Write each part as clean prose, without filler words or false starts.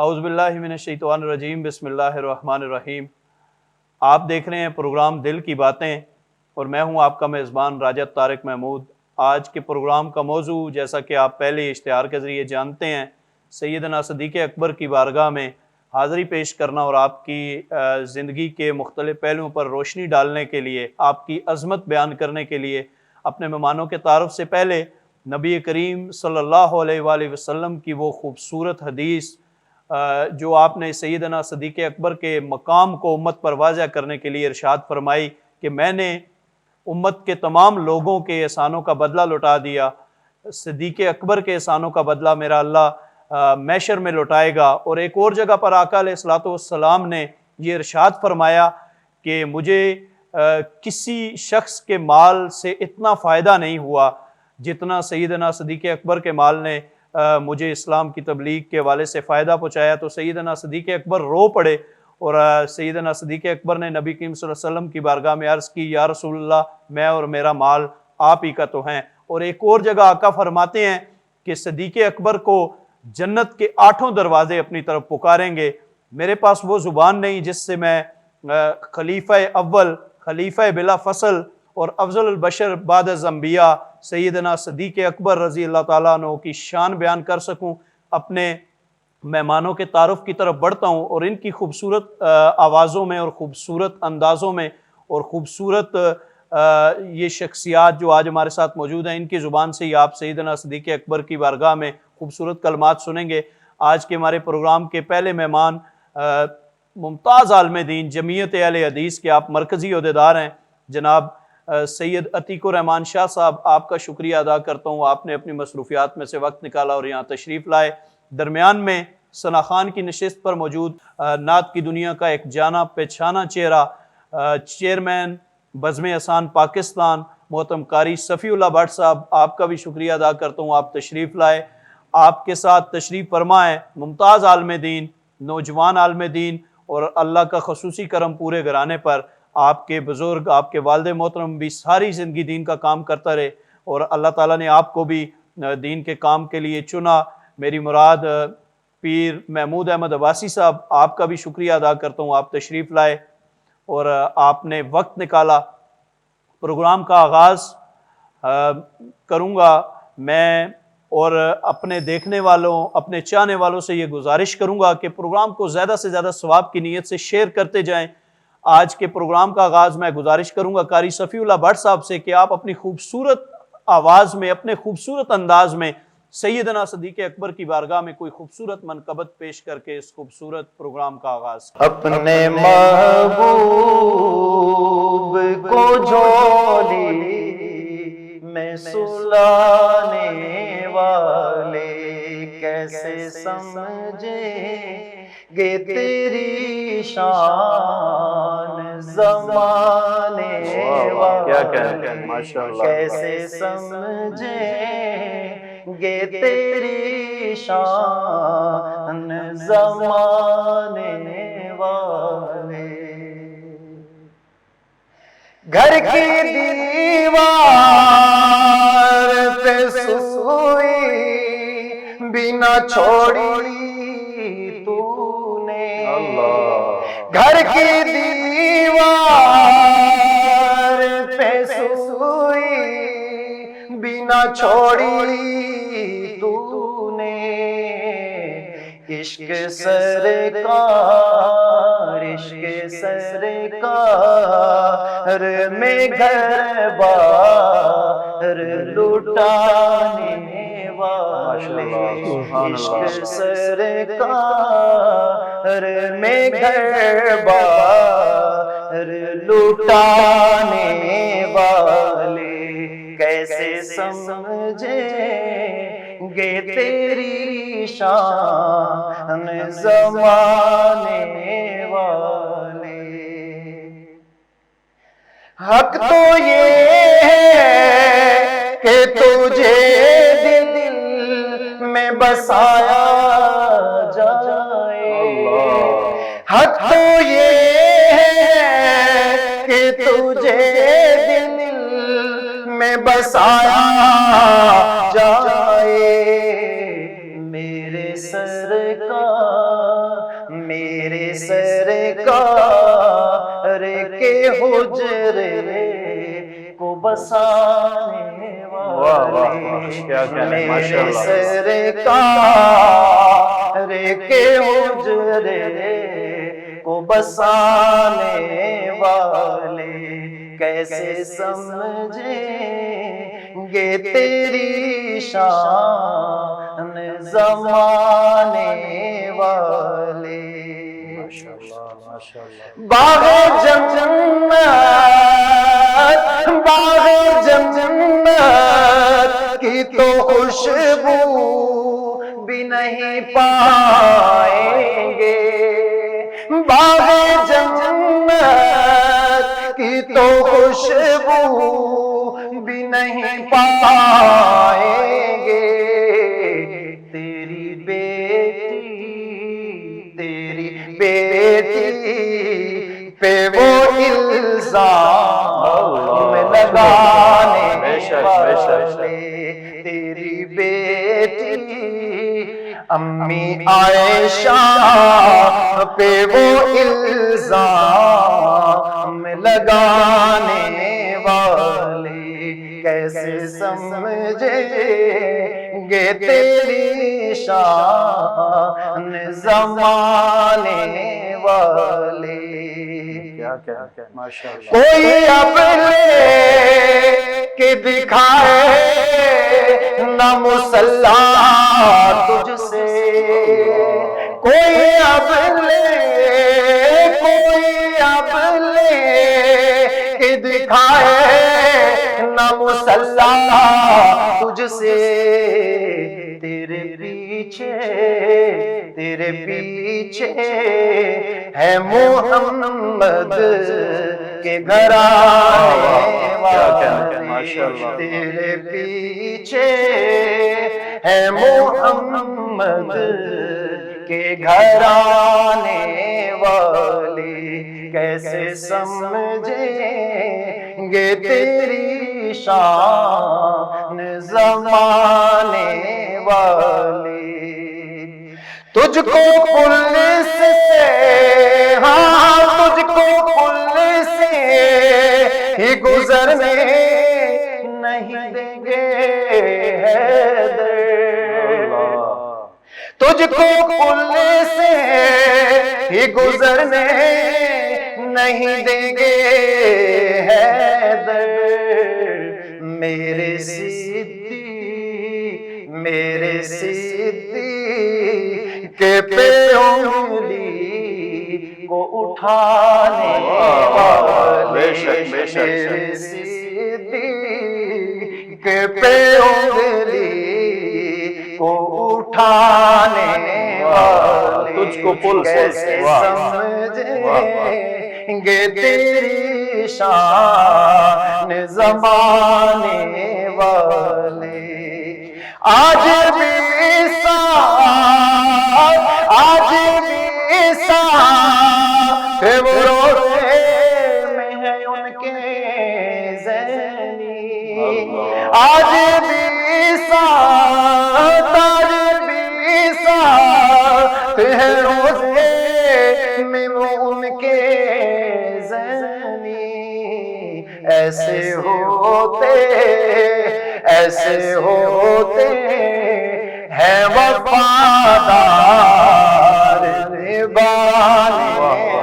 اعوذ باللہ من الشیطان الرجیم، بسم اللہ الرحمن الرحیم۔ آپ دیکھ رہے ہیں پروگرام دل کی باتیں اور میں ہوں آپ کا میزبان راجد طارق محمود۔ آج کے پروگرام کا موضوع جیسا کہ آپ پہلے اشتہار کے ذریعے جانتے ہیں، سیدنا صدیق اکبر کی بارگاہ میں حاضری پیش کرنا اور آپ کی زندگی کے مختلف پہلوؤں پر روشنی ڈالنے کے لیے، آپ کی عظمت بیان کرنے کے لیے اپنے مہمانوں کے تعارف سے پہلے نبی کریم صلی اللہ علیہ وآلہ وسلم کی وہ خوبصورت حدیث جو آپ نے سیدنا صدیق اکبر کے مقام کو امت پر واضح کرنے کے لیے ارشاد فرمائی کہ میں نے امت کے تمام لوگوں کے احسانوں کا بدلہ لوٹا دیا، صدیق اکبر کے احسانوں کا بدلہ میرا اللہ محشر میں لوٹائے گا۔ اور ایک اور جگہ پر آقا علیہ الصلوۃ والسلام نے یہ ارشاد فرمایا کہ مجھے کسی شخص کے مال سے اتنا فائدہ نہیں ہوا جتنا سیدنا صدیق اکبر کے مال نے مجھے اسلام کی تبلیغ کے حوالے سے فائدہ پہنچایا۔ تو سیدنا صدیق اکبر رو پڑے اور سیدنا صدیق اکبر نے نبی کریم صلی اللہ علیہ وسلم کی بارگاہ میں عرض کی، یا رسول اللہ، میں اور میرا مال آپ ہی کا تو ہیں۔ اور ایک اور جگہ آقا فرماتے ہیں کہ صدیق اکبر کو جنت کے 8 دروازے اپنی طرف پکاریں گے، میرے پاس وہ زبان نہیں جس سے میں خلیفہ اول، خلیفہ بلا فصل اور افضل البشر بعد از انبیاء سیدنا صدیق اکبر رضی اللہ تعالیٰ عنہ کی شان بیان کر سکوں۔ اپنے مہمانوں کے تعارف کی طرف بڑھتا ہوں اور ان کی خوبصورت آوازوں میں اور خوبصورت اندازوں میں اور خوبصورت یہ شخصیات جو آج ہمارے ساتھ موجود ہیں، ان کی زبان سے ہی آپ سیدنا صدیق اکبر کی بارگاہ میں خوبصورت کلمات سنیں گے۔ آج کے ہمارے پروگرام کے پہلے مہمان ممتاز عالم دین جمعیت اہل حدیث کے آپ مرکزی عہدیدار ہیں جناب سید عتیق الرحمان شاہ صاحب، آپ کا شکریہ ادا کرتا ہوں، آپ نے اپنی مصروفیات میں سے وقت نکالا اور یہاں تشریف لائے۔ درمیان میں ثنا خان کی نشست پر موجود نعت کی دنیا کا ایک جانا پہچانا چہرہ، چیئرمین بزم احسان پاکستان محترم قاری صفی اللہ بٹ صاحب، آپ کا بھی شکریہ ادا کرتا ہوں، آپ تشریف لائے۔ آپ کے ساتھ تشریف فرما ہے ممتاز عالم دین، نوجوان عالم دین اور اللہ کا خصوصی کرم پورے گھرانے پر، آپ کے بزرگ، آپ کے والد محترم بھی ساری زندگی دین کا کام کرتا رہے اور اللہ تعالیٰ نے آپ کو بھی دین کے کام کے لیے چنا۔ میری مراد پیر محمود احمد عباسی صاحب، آپ کا بھی شکریہ ادا کرتا ہوں، آپ تشریف لائے اور آپ نے وقت نکالا۔ پروگرام کا آغاز کروں گا میں اور اپنے دیکھنے والوں، اپنے چاہنے والوں سے یہ گزارش کروں گا کہ پروگرام کو زیادہ سے زیادہ ثواب کی نیت سے شیئر کرتے جائیں۔ آج کے پروگرام کا آغاز میں گزارش کروں گا قاری صفی اللہ بٹ صاحب سے کہ آپ اپنی خوبصورت آواز میں، اپنے خوبصورت انداز میں سیدنا صدیق اکبر کی بارگاہ میں کوئی خوبصورت منقبت پیش کر کے اس خوبصورت پروگرام کا آغاز کریں۔ اپنے محبوب کو جھولی میں سلانے والے کیسے سمجھیں گے تیری شان زمانے والے کیسے سمجھیں گے تیری شان زمانے والے۔ گھر کی دیوار پہ سوئی بنا چھوڑی تو نے، گھر کی دیوار پہ سوئی بنا چھوڑی تو نے، عشق سرکار، عشق سرکار میں گھر بار لٹانے والے، عشق سرکار میں گھر بار لٹانے والے کیسے سمجھیں گے تیری شان زمانے والے۔ حق تو یہ ہے کہ تجھے دل میں بسایا جائے، حق تو یہ ہے کہ تجھے دل میں بسایا جائے، میرے سرکار میرے سرکار کے حجرے کو بسانے والے، میرے سرکار کے حجرے کو بسانے والے، کیسے سمجھیں گے تیری شان زمانے والے۔ باغ جنت، باغ جنت کی تو خوشبو بھی نہیں پائیں گے، باغ جنت کی تو خوشبو بھی نہیں پائیں گے، تیری بیٹی پہ وہ الزام لگانے والے، تیری بیٹی امی عائشہ پہ وہ الزام لگانے والے، کیسے سمجھیں گے تیری شان زمانے والے۔ کوئی اب لے کے دکھائے نہ مصلح تجھ سے، کوئی اب لے کے دکھائے نہ مصلح تجھ سے، تیرے پیچھے ہے محمد کے گھرانے والے، تیرے پیچھے ہے محمد کے گھرانے والے، کیسے سمجھیں گے تیری شان زمانے والے۔ تجھ کو پولیس سے، ہاں تجھ کو پولیس سے ہی گزرنے نہیں دیں گے حیدر، تجھ کو پولیس سے ہی گزرنے نہیں دیں گے حیدر، میرے صدیق کے پہ انگلی کو اٹھانے والے، میرے صدیق کے پہ انگلی کو اٹھانے والے، تجھ کو پل کیسے سمجھیں گے تیری شان زمانے والے۔ آج بھی ساتھ وہ روزے میں ہے ان کے ذہنی، آج بھی ساتھ ہے روزے میں وہ ان کے ذہنی، ایسے ہوتے ہیں وفادار نبھانے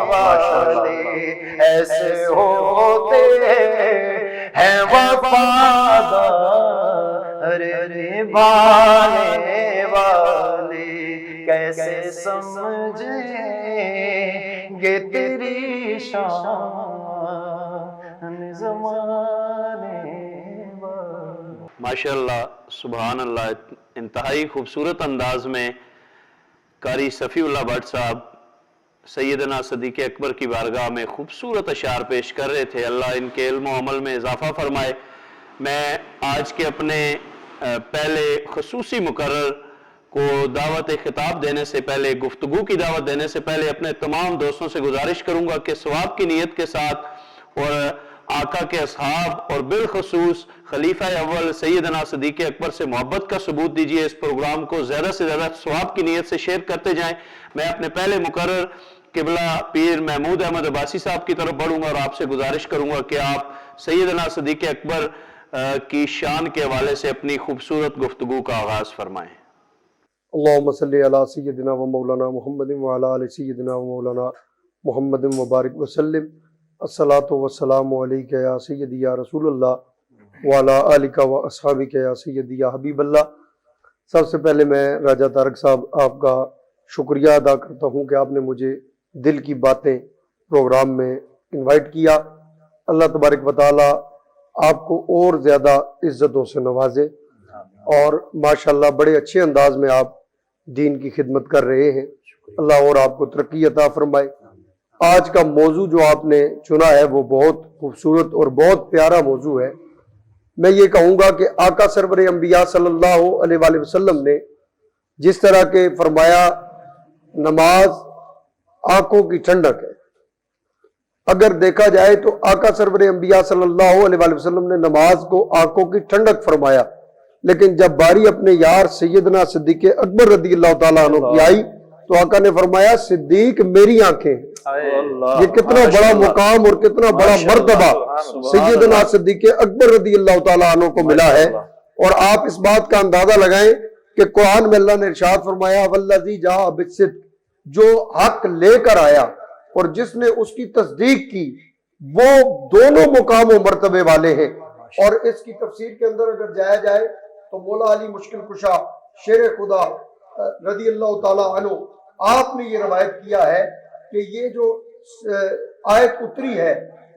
والے، ایسے ہوتے ہیں وفادار نبھانے والے، کیسے سمجھیں گے تیری شان زمانے والے۔ ماشاءاللہ، سبحان اللہ، انتہائی خوبصورت انداز میں قاری صفی اللہ بٹ صاحب سیدنا صدیق اکبر کی بارگاہ میں خوبصورت اشعار پیش کر رہے تھے۔ اللہ ان کے علم و عمل میں اضافہ فرمائے۔ میں آج کے اپنے پہلے خصوصی مقرر کو دعوت خطاب دینے سے پہلے، گفتگو کی دعوت دینے سے پہلے اپنے تمام دوستوں سے گزارش کروں گا کہ ثواب کی نیت کے ساتھ اور آقا کے اصحاب اور بالخصوص خلیفہ اول سیدنا صدیق اکبر سے محبت کا ثبوت دیجئے۔ اس پروگرام کو زیادہ سے زیادہ ثواب کی نیت سے شیئر کرتے جائیں۔ میں اپنے پہلے مقرر قبلہ پیر محمود احمد عباسی صاحب کی طرف بڑھوں گا اور آپ سے گزارش کروں گا کہ آپ سیدنا صدیق اکبر کی شان کے حوالے سے اپنی خوبصورت گفتگو کا آغاز فرمائیں۔ اللہم صلی علی سیدنا و مولانا محمد وعلی آل سیدنا و مولانا محمد مبارک وسلم۔ الصلاۃ والسلام علیک یا سیدی یا رسول اللہ وعلی آلک و اصحابک یا سیدی یا حبیب اللہ۔ سب سے پہلے میں راجہ طارق صاحب آپ کا شکریہ ادا کرتا ہوں کہ آپ نے مجھے دل کی باتیں پروگرام میں انوائٹ کیا۔ اللہ تبارک و تعالی آپ کو اور زیادہ عزتوں سے نوازے، اور ماشاءاللہ بڑے اچھے انداز میں آپ دین کی خدمت کر رہے ہیں۔ اللہ اور آپ کو ترقی عطا فرمائے۔ آج کا موضوع جو آپ نے چنا ہے وہ بہت خوبصورت اور بہت پیارا موضوع ہے۔ میں یہ کہوں گا کہ آقا سرور انبیاء صلی اللہ علیہ وآلہ وسلم نے جس طرح کے فرمایا نماز آنکھوں کی ٹھنڈک ہے، اگر دیکھا جائے تو آقا سرور انبیاء صلی اللہ علیہ وآلہ وسلم نے نماز کو آنکھوں کی ٹھنڈک فرمایا، لیکن جب باری اپنے یار سیدنا صدیق اکبر رضی اللہ تعالیٰ عنہ کی آئی تو آقا نے فرمایا صدیق میری آنکھیں ہیں۔ یہ کتنا بڑا مقام اور کتنا بڑا مرتبہ سیدنا صدیق اکبر رضی اللہ تعالیٰ عنہ کو ملا ہے۔ اور آپ اس بات کا اندازہ لگائیں کہ قرآن میں اللہ نے ارشاد فرمایا والذی جاء بالصدق، جو حق لے کر آیا اور جس نے اس کی تصدیق کی، وہ دونوں مقام و مرتبے والے ہیں۔ اور اس کی تفسیر کے اندر اگر جایا جائے تو مولا علی مشکل کشا شیر خدا رضی اللہ تعالیٰ عنہ آپ نے یہ روایت کیا ہے کہ یہ جو آیت اتری ہے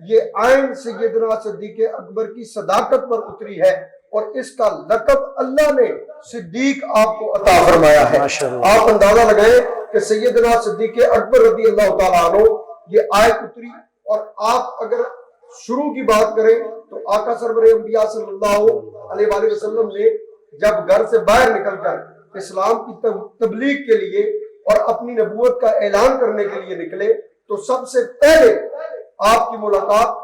یہ آئین سیدنا صدیق اکبر کی صداقت پر اتری ہے، اور اس کا لقب اللہ نے صدیق آپ کو عطا فرمایا ہے۔ آپ اندازہ لگائیں کہ سیدنا صدیق اکبر رضی اللہ تعالیٰ عنہ یہ آیت اتری، اور آپ اگر شروع کی بات کریں تو آقا سرور انبیاء صلی اللہ علیہ وآلہ وسلم نے جب گھر سے باہر نکل کر اسلام کی تبلیغ کے لیے اور اپنی نبوت کا اعلان کرنے کے لیے نکلے تو سب سے پہلے آپ کی ملاقات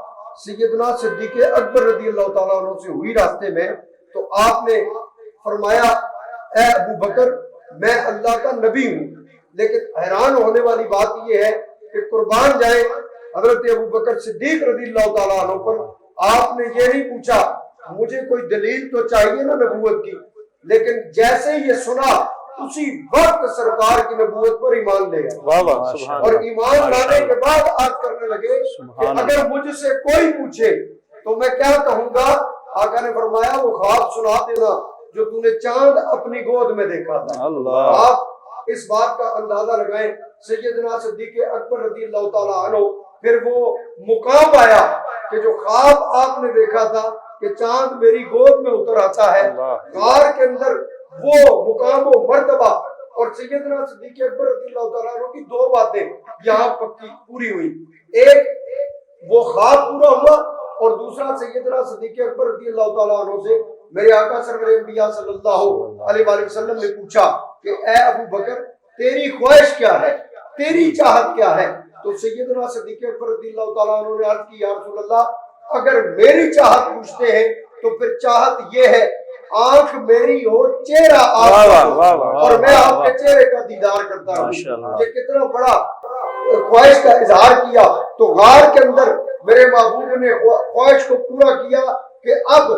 سیدنا صدیق اکبر رضی اللہ تعالیٰ عنہ سے ہوئی راستے میں، تو آپ نے فرمایا اے ابو بکر میں اللہ کا نبی ہوں۔ لیکن حیران ہونے والی بات یہ ہے کہ قربان جائے حضرت ابو بکر صدیق رضی اللہ تعالیٰ عنہ پر آپ نے یہ نہیں پوچھا مجھے کوئی دلیل تو چاہیے نا نبوت کی، لیکن جیسے یہ سنا اسی وقت سرکار کی نبوت پر ایمان لے گئے، اور ایمان لانے کے بعد عرض کرنے لگے کہ اگر مجھ سے کوئی پوچھے تو میں کیا کہوں گا؟ آقا نے فرمایا وہ خواب سنا دینا جو تُو نے چاند اپنی گود میں دیکھا تھا۔ آپ اس بات کا اندازہ لگائیں سیدنا صدیق اکبر رضی اللہ تعالیٰ عنہ پھر وہ مقام آیا کہ جو خواب آپ نے دیکھا تھا کہ چاند میری گود میں اتر آتا ہے، غار کے اندر وہ مقام و مرتبہ، اور سیدنا صدیق اکبر رضی اللہ تعالیٰ عنہ کی دو باتیں یہاں پکی پوری ہوئی، ایک وہ خواب پورا ہوا، اور دوسرا سیدنا صدیق اکبر رضی اللہ تعالیٰ عنہ سے میرے آقا سرور انبیاء صلی اللہ علیہ وآلہ وسلم نے پوچھا کہ اے ابو بکر تیری خواہش کیا ہے، تیری چاہت کیا ہے؟ تو سیدنا صدیق اکبر رضی اللہ تعالیٰ عنہ نے عرض کی یا رسول اللہ اگر میری چاہت پوچھتے ہیں تو پھر چاہت یہ ہے آنکھ میری ہو چہرہ آپ کا ہو اور میں آپ کے چہرے کا دیدار کرتا ہوں۔ یہ کتنا بڑا خواہش کا اظہار کیا۔ تو غار کے اندر میرے محبوب نے خواہش کو پورا کیا کہ اب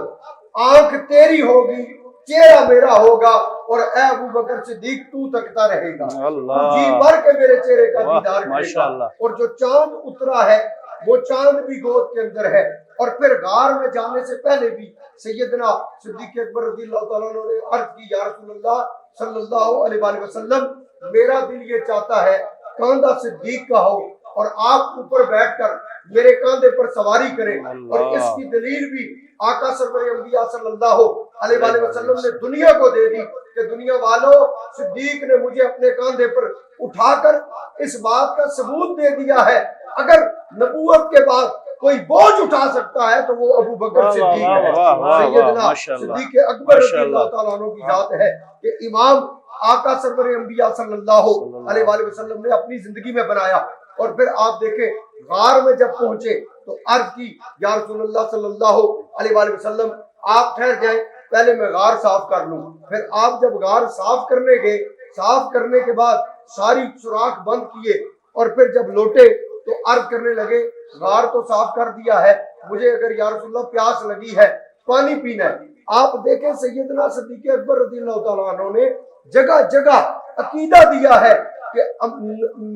آنکھ تیری ہوگی چہرہ میرا ہوگا، اور اے ابو بکر صدیق تو تکتا رہے گا، جی بھر کے میرے چہرے کا دیدار کرے گا۔ اور جو چاند اترا ہے وہ چاند بھی گود کے اندر ہے۔ اور پھر غار میں جانے سے پہلے بھی سیدنا صدیق اکبر رضی اللہ تعالیٰ عنہ نے عرض کی یا رسول اللہ صلی اللہ علیہ وآلہ وسلم میرا دل یہ چاہتا ہے کاندھا صدیق کا ہو اور آپ اوپر بیٹھ کر میرے کاندھے پر سواری کریں، اور اس کی دلیل بھی آقا سرور انبیاء صلی اللہ علیہ وآلہ وسلم نے دنیا کو دے دی کہ دنیا والوں صدیق نے مجھے اپنے کاندھے پر اٹھا کر اس بات کا ثبوت دے دیا ہے اگر نبوت کے بعد کوئی بوجھ اٹھا سکتا ہے تو وہ ابو بکر صدیق ہے۔ سیدنا صدیق اکبر رضی اللہ تعالیٰ عنہ کی ذات ہے کہ امام آقا سرور انبیاء صلی اللہ علیہ وآلہ وسلم نے اپنی زندگی میں بنایا۔ اور پھر آپ دیکھیں غار میں جب پہنچے تو عرض کی یا رسول اللہ صلی اللہ علیہ وآلہ وسلم آپ ٹھہر جائیں پہلے میں غار صاف کر لوں۔ پھر آپ جب غار صاف کرنے گئے، صاف کرنے کے بعد ساری سوراخ بند کیے اور پھر جب لوٹے تو عرض کرنے لگے غار تو صاف کر دیا ہے، مجھے اگر یا رسول اللہ پیاس لگی ہے، پانی پینا ہے۔ آپ دیکھیں سیدنا صدیق اکبر رضی اللہ تعالیٰ عنہ نے جگہ جگہ عقیدہ دیا ہے کہ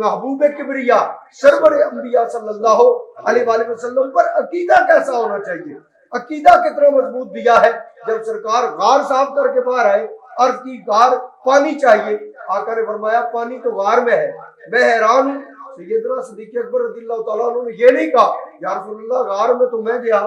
محبوب کبریا سرور انبیاء صلی اللہ علیہ وآلہ وسلم پر عقیدہ کیسا ہونا چاہیے، عقیدہ کتنا مضبوط دیا ہے۔ جب سرکار غار صاف کر کے باہر آئے، عرض کی غار پانی چاہیے، آقا نے فرمایا پانی تو غار میں ہے۔ میں حیران ہوں، سیدنا صدیق اکبر رضی اللہ تعالیٰ عنہ نے یہ نہیں کہا یا رسول اللہ غار میں تو میں گیا،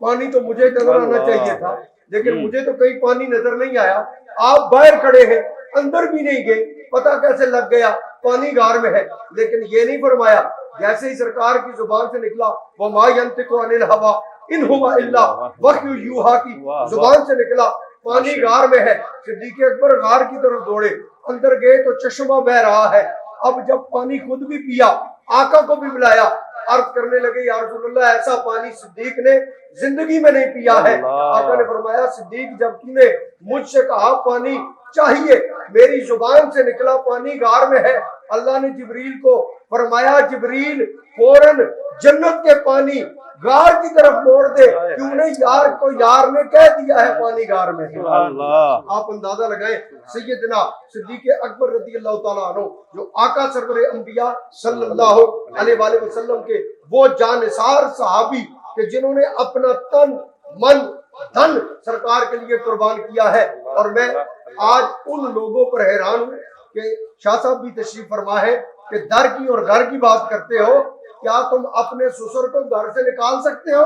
پانی تو مجھے نظر آنا چاہیے تھا، لیکن مجھے تو کہیں پانی نظر نہیں آیا، آپ باہر کھڑے ہیں اندر بھی نہیں گئے، پتہ کیسے لگ گیا پانی غار میں ہے؟ لیکن یہ نہیں فرمایا، جیسے ہی سرکار کی زبان سے نکلا وَمَا يَنْطِقُ عَنِ الْهَوَىٰ إِنْ هُوَ إِلَّا وَحْيٌ يُوحَىٰ کی زبان سے نکلا پانی غار میں ہے۔ صدیق اکبر غار کی طرف دوڑے، اندر گئے تو چشمہ بہ رہا ہے۔ اب جب پانی خود بھی پیا، آقا کو بھی بلایا، عرض کرنے لگے یا رسول اللہ ایسا پانی صدیق نے زندگی میں نہیں پیا ہے۔ آقا نے فرمایا صدیق جب تم نے مجھ سے کہا پانی چاہیے، میری زبان سے نکلا پانی غار میں ہے، اللہ نے جبریل کو فرمایا جبریل فوراً جنت کے پانی غار کی طرف موڑ دے، کیوں نے یار کو یار نے کہہ دیا ہے پانی غار میں ہے۔ آپ اندازہ لگائیں سیدنا صدیق اکبر رضی اللہ تعالیٰ عنہ جو آقا سرور انبیاء صلی اللہ علیہ وآلہ وسلم کے وہ جانثار صحابی کہ جنہوں نے اپنا تن من دھن سرکار کے لیے قربان کیا ہے۔ اور میں آج ان لوگوں پر حیران ہوں کہ شاہ صاحب بھی تشریف فرما ہے کہ در کی اور گھر کی بات کرتے ہو، کیا تم اپنے سسر کو گھر سے نکال سکتے ہو؟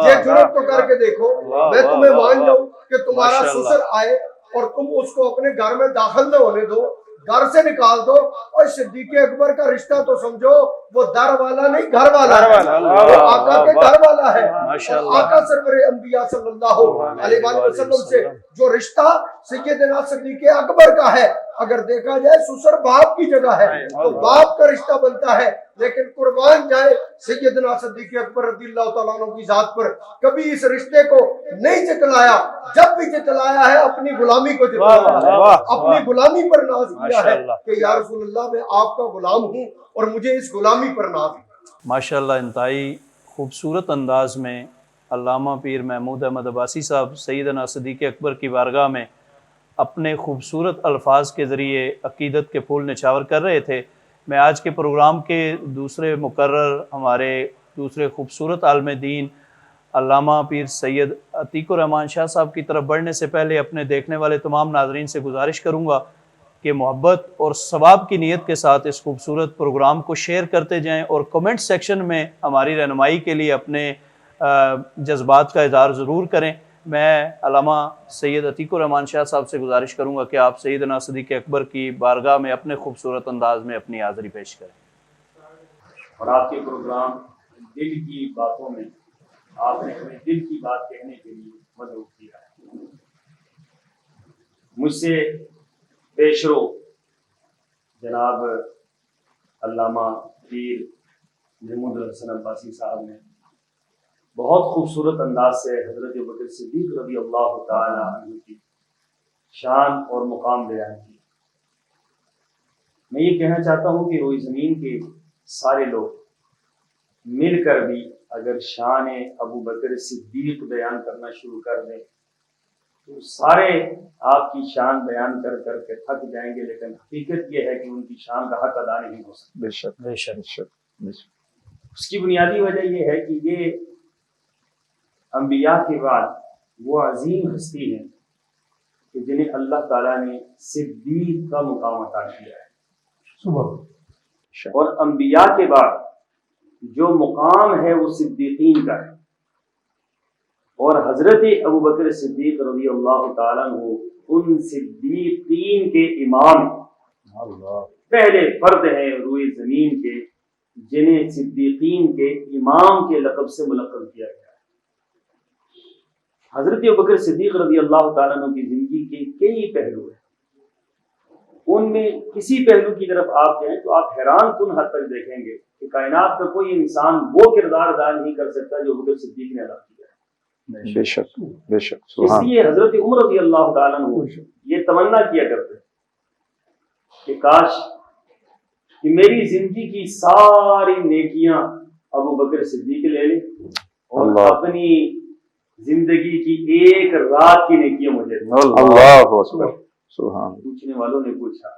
یہ جرات تو کر کے دیکھو، میں تمہیں مان جاؤں کہ تمہارا سسر آئے اور تم اس کو اپنے گھر میں داخل نہ ہونے دو، گھر سے نکال دو۔ اور صدیق اکبر کا رشتہ تو سمجھو وہ در والا نہیں گھر والا ہے، وہ آقا کے گھر والا ہے۔ آقا سرور انبیاء صلی اللہ علیہ وآلہ وسلم سے جو رشتہ سیدنا صدیق اکبر کا ہے، اگر دیکھا جائے سسر باپ کی جگہ ہے تو باپ کا رشتہ بنتا ہے، لیکن قربان جائے سیدنا صدیق اکبر رضی اللہ تعالیٰ عنہ کی ذات پر کبھی اس رشتے کو نہیں جتلایا، جب بھی جتلایا ہے اپنی غلامی کو جتلایا ہے، اپنی غلامی پر ناز کیا ہے کہ یا رسول اللہ میں آپ کا غلام ہوں اور مجھے اس غلامی پر ناز ہے۔ ماشاءاللہ انتہائی خوبصورت انداز میں علامہ پیر محمود احمد عباسی صاحب سیدنا صدیق اکبر کی بارگاہ میں اپنے خوبصورت الفاظ کے ذریعے عقیدت کے پھول نچھاور کر رہے تھے۔ میں آج کے پروگرام کے دوسرے مقرر ہمارے دوسرے خوبصورت عالم دین علامہ پیر سید عتیق الرحمن شاہ صاحب کی طرف بڑھنے سے پہلے اپنے دیکھنے والے تمام ناظرین سے گزارش کروں گا کہ محبت اور ثواب کی نیت کے ساتھ اس خوبصورت پروگرام کو شیئر کرتے جائیں اور کمنٹ سیکشن میں ہماری رہنمائی کے لیے اپنے جذبات کا اظہار ضرور کریں۔ میں علامہ سید عتیق الرحمن شاہ صاحب سے گزارش کروں گا کہ آپ سیدنا صدیق اکبر کی بارگاہ میں اپنے خوبصورت انداز میں اپنی حاضری پیش کریں۔ اور آپ کے پروگرام دل کی باتوں میں آپ نے ہمیں دل کی بات کہنے کے لیے مدعو کیا ہے۔ مجھ سے پیشرو جناب علامہ پیر محمود الحسن عباسی صاحب نے بہت خوبصورت انداز سے حضرت ابوبکر صدیق رضی اللہ تعالی عنہ کی شان اور مقام بیان کی۔ میں یہ کہنا چاہتا ہوں کہ روئی زمین کے سارے لوگ مل کر بھی اگر شان ابوبکر صدیق بیان کرنا شروع کر دیں تو سارے آپ کی شان بیان کر کر کے تھک جائیں گے، لیکن حقیقت یہ ہے کہ ان کی شان کا حق ادا نہیں ہو سکتا۔ بے شک بے شک۔ اس کی بنیادی وجہ یہ ہے کہ یہ انبیاء کے بعد وہ عظیم ہستی ہیں کہ جنہیں اللہ تعالیٰ نے صدیق کا مقام عطا کیا ہے، اور انبیاء کے بعد جو مقام ہے وہ صدیقین کا ہے، اور حضرت ابوبکر صدیق رضی اللہ تعالیٰ عنہ ان صدیقین کے امام پہلے فرد ہیں روئے زمین کے جنہیں صدیقین کے امام کے لقب سے ملقب کیا گیا ہے۔ حضرت ابوبکر صدیق رضی اللہ تعالیٰ عنہ کی زندگی کے کئی پہلو ہیں، ان میں کسی پہلو کی طرف آپ جائیں تو آپ حیران کن حد تک دیکھیں گے کہ کائنات کا کوئی انسان وہ کردار ادا نہیں کر سکتا جو ابوبکر صدیق نے ادا کیا ہے۔ بے شک بے شک۔ اس لیے حضرت عمر رضی اللہ تعالیٰ عنہ یہ تمنا کیا کرتے کہ کاش کہ میری زندگی کی ساری نیکیاں ابو بکر صدیق لے لیں اور اپنی زندگی کی ایک رات کی نیکیاں مجھے دیں۔ اللہ اکبر، سبحان اللہ۔ پوچھنے والوں نے پوچھا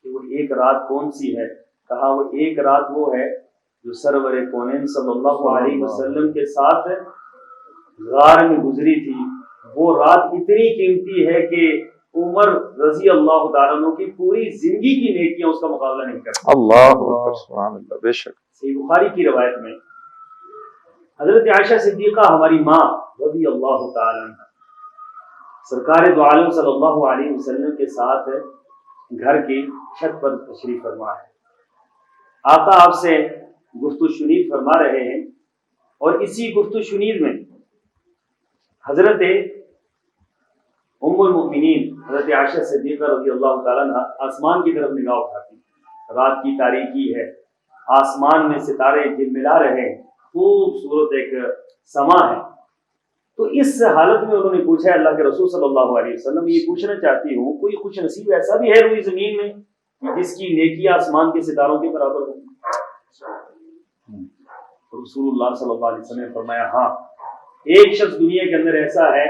کہ وہ ایک رات کون سی ہے؟ کہا وہ ایک رات وہ ہے جو سرور کونین صلی اللہ علیہ وسلم کے ساتھ غار میں گزری تھی۔ وہ رات اتنی قیمتی ہے کہ عمر رضی اللہ تعالیٰ عنہ کی پوری زندگی کی نیکیاں اس کا مقابلہ نہیں کر سکتی۔ اللہ اکبر، سبحان اللہ، بے شک۔ صحیح بخاری کی روایت میں حضرت عائشہ صدیقہ ہماری ماں رضی اللہ تعالیٰ عنہ سرکار دو عالم صلی اللہ علیہ وسلم کے ساتھ گھر کی چھت پر تشریف فرما ہے۔ آقا آپ سے گفت و شنید فرما رہے ہیں، اور اسی گفت و شنید میں حضرت ام المؤمنین حضرت عائشہ صدیقہ رضی اللہ تعالیٰ عنہ آسمان کی طرف نگاہ اٹھاتی ہیں۔ رات کی تاریکی ہے، آسمان میں ستارے جلملا رہے ہیں، خوبصورت ایک سما ہے۔ تو اس حالت میں انہوں نے پوچھا اللہ کے رسول صلی اللہ علیہ وسلم، یہ پوچھنا چاہتی ہوں کوئی خوش نصیب ایسا بھی ہے روئی زمین میں جس کی نیکی آسمان کے ستاروں کے برابر ہو؟ رسول اللہ صلی اللہ علیہ وسلم نے فرمایا ہاں، ایک شخص دنیا کے اندر ایسا ہے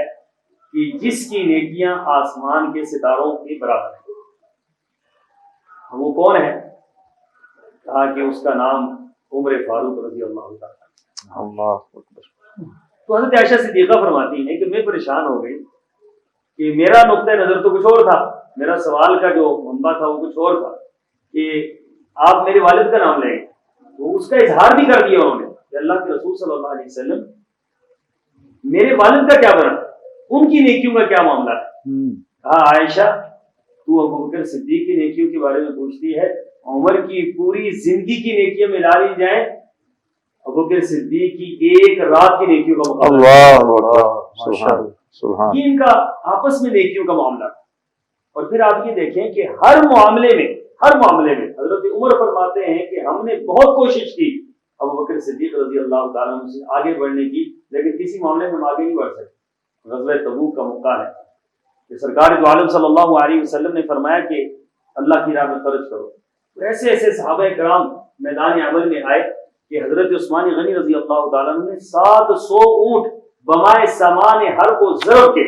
کہ جس کی نیکیاں آسمان کے ستاروں کے برابر ہیں۔ وہ کون ہے؟ کہا کہ اس کا نام عمر فاروق رضی اللہ تعالیٰ۔ اللہ اکبر۔ تو حضرت عائشہ صدیقہ فرماتی ہیں کہ میں پریشان ہو گئی کہ میرا نقطۂ نظر تو کچھ اور تھا، میرا سوال کا جو منبع تھا وہ کچھ اور تھا کہ آپ میرے والد کا نام لیں گے، تو اس کا اظہار بھی کر دیا انہوں نے کہ اللہ کے رسول صلی اللہ علیہ وسلم میرے والد کا کیا بنا، ان کی نیکیوں کا کیا معاملہ ہے؟ کہا عائشہ تو ابو بکر صدیق کی نیکیوں کے بارے میں پوچھتی ہے، عمر کی پوری زندگی کی نیکیاں ملا لی جائیں ابو بکر صدیق کی ایک رات کی نیکیوں کا مقابلہ۔ اللہ اکبر، سبحان سبحان۔ یہ ان کا آپس میں نیکیوں کا معاملہ ہے۔ اور پھر آپ یہ دیکھیں کہ ہر معاملے میں حضرت عمر فرماتے ہیں کہ ہم نے بہت کوشش کی ابو بکر صدیق رضی اللہ تعالیٰ عنہ سے آگے بڑھنے کی، لیکن کسی معاملے میں ہم آگے نہیں بڑھ سکتے۔ غزوہ تبوک کا موقع ہے کہ سرکار دو عالم صلی اللہ علیہ وسلم نے فرمایا کہ اللہ کی راہ میں خرچ کرو۔ تو ایسے ایسے صحابہ کرام میدان عمل میں آئے کہ حضرت عثمان غنی رضی اللہ تعالیٰ عنہ نے 700 اونٹ بمائے سامان ہر کو ضرب کے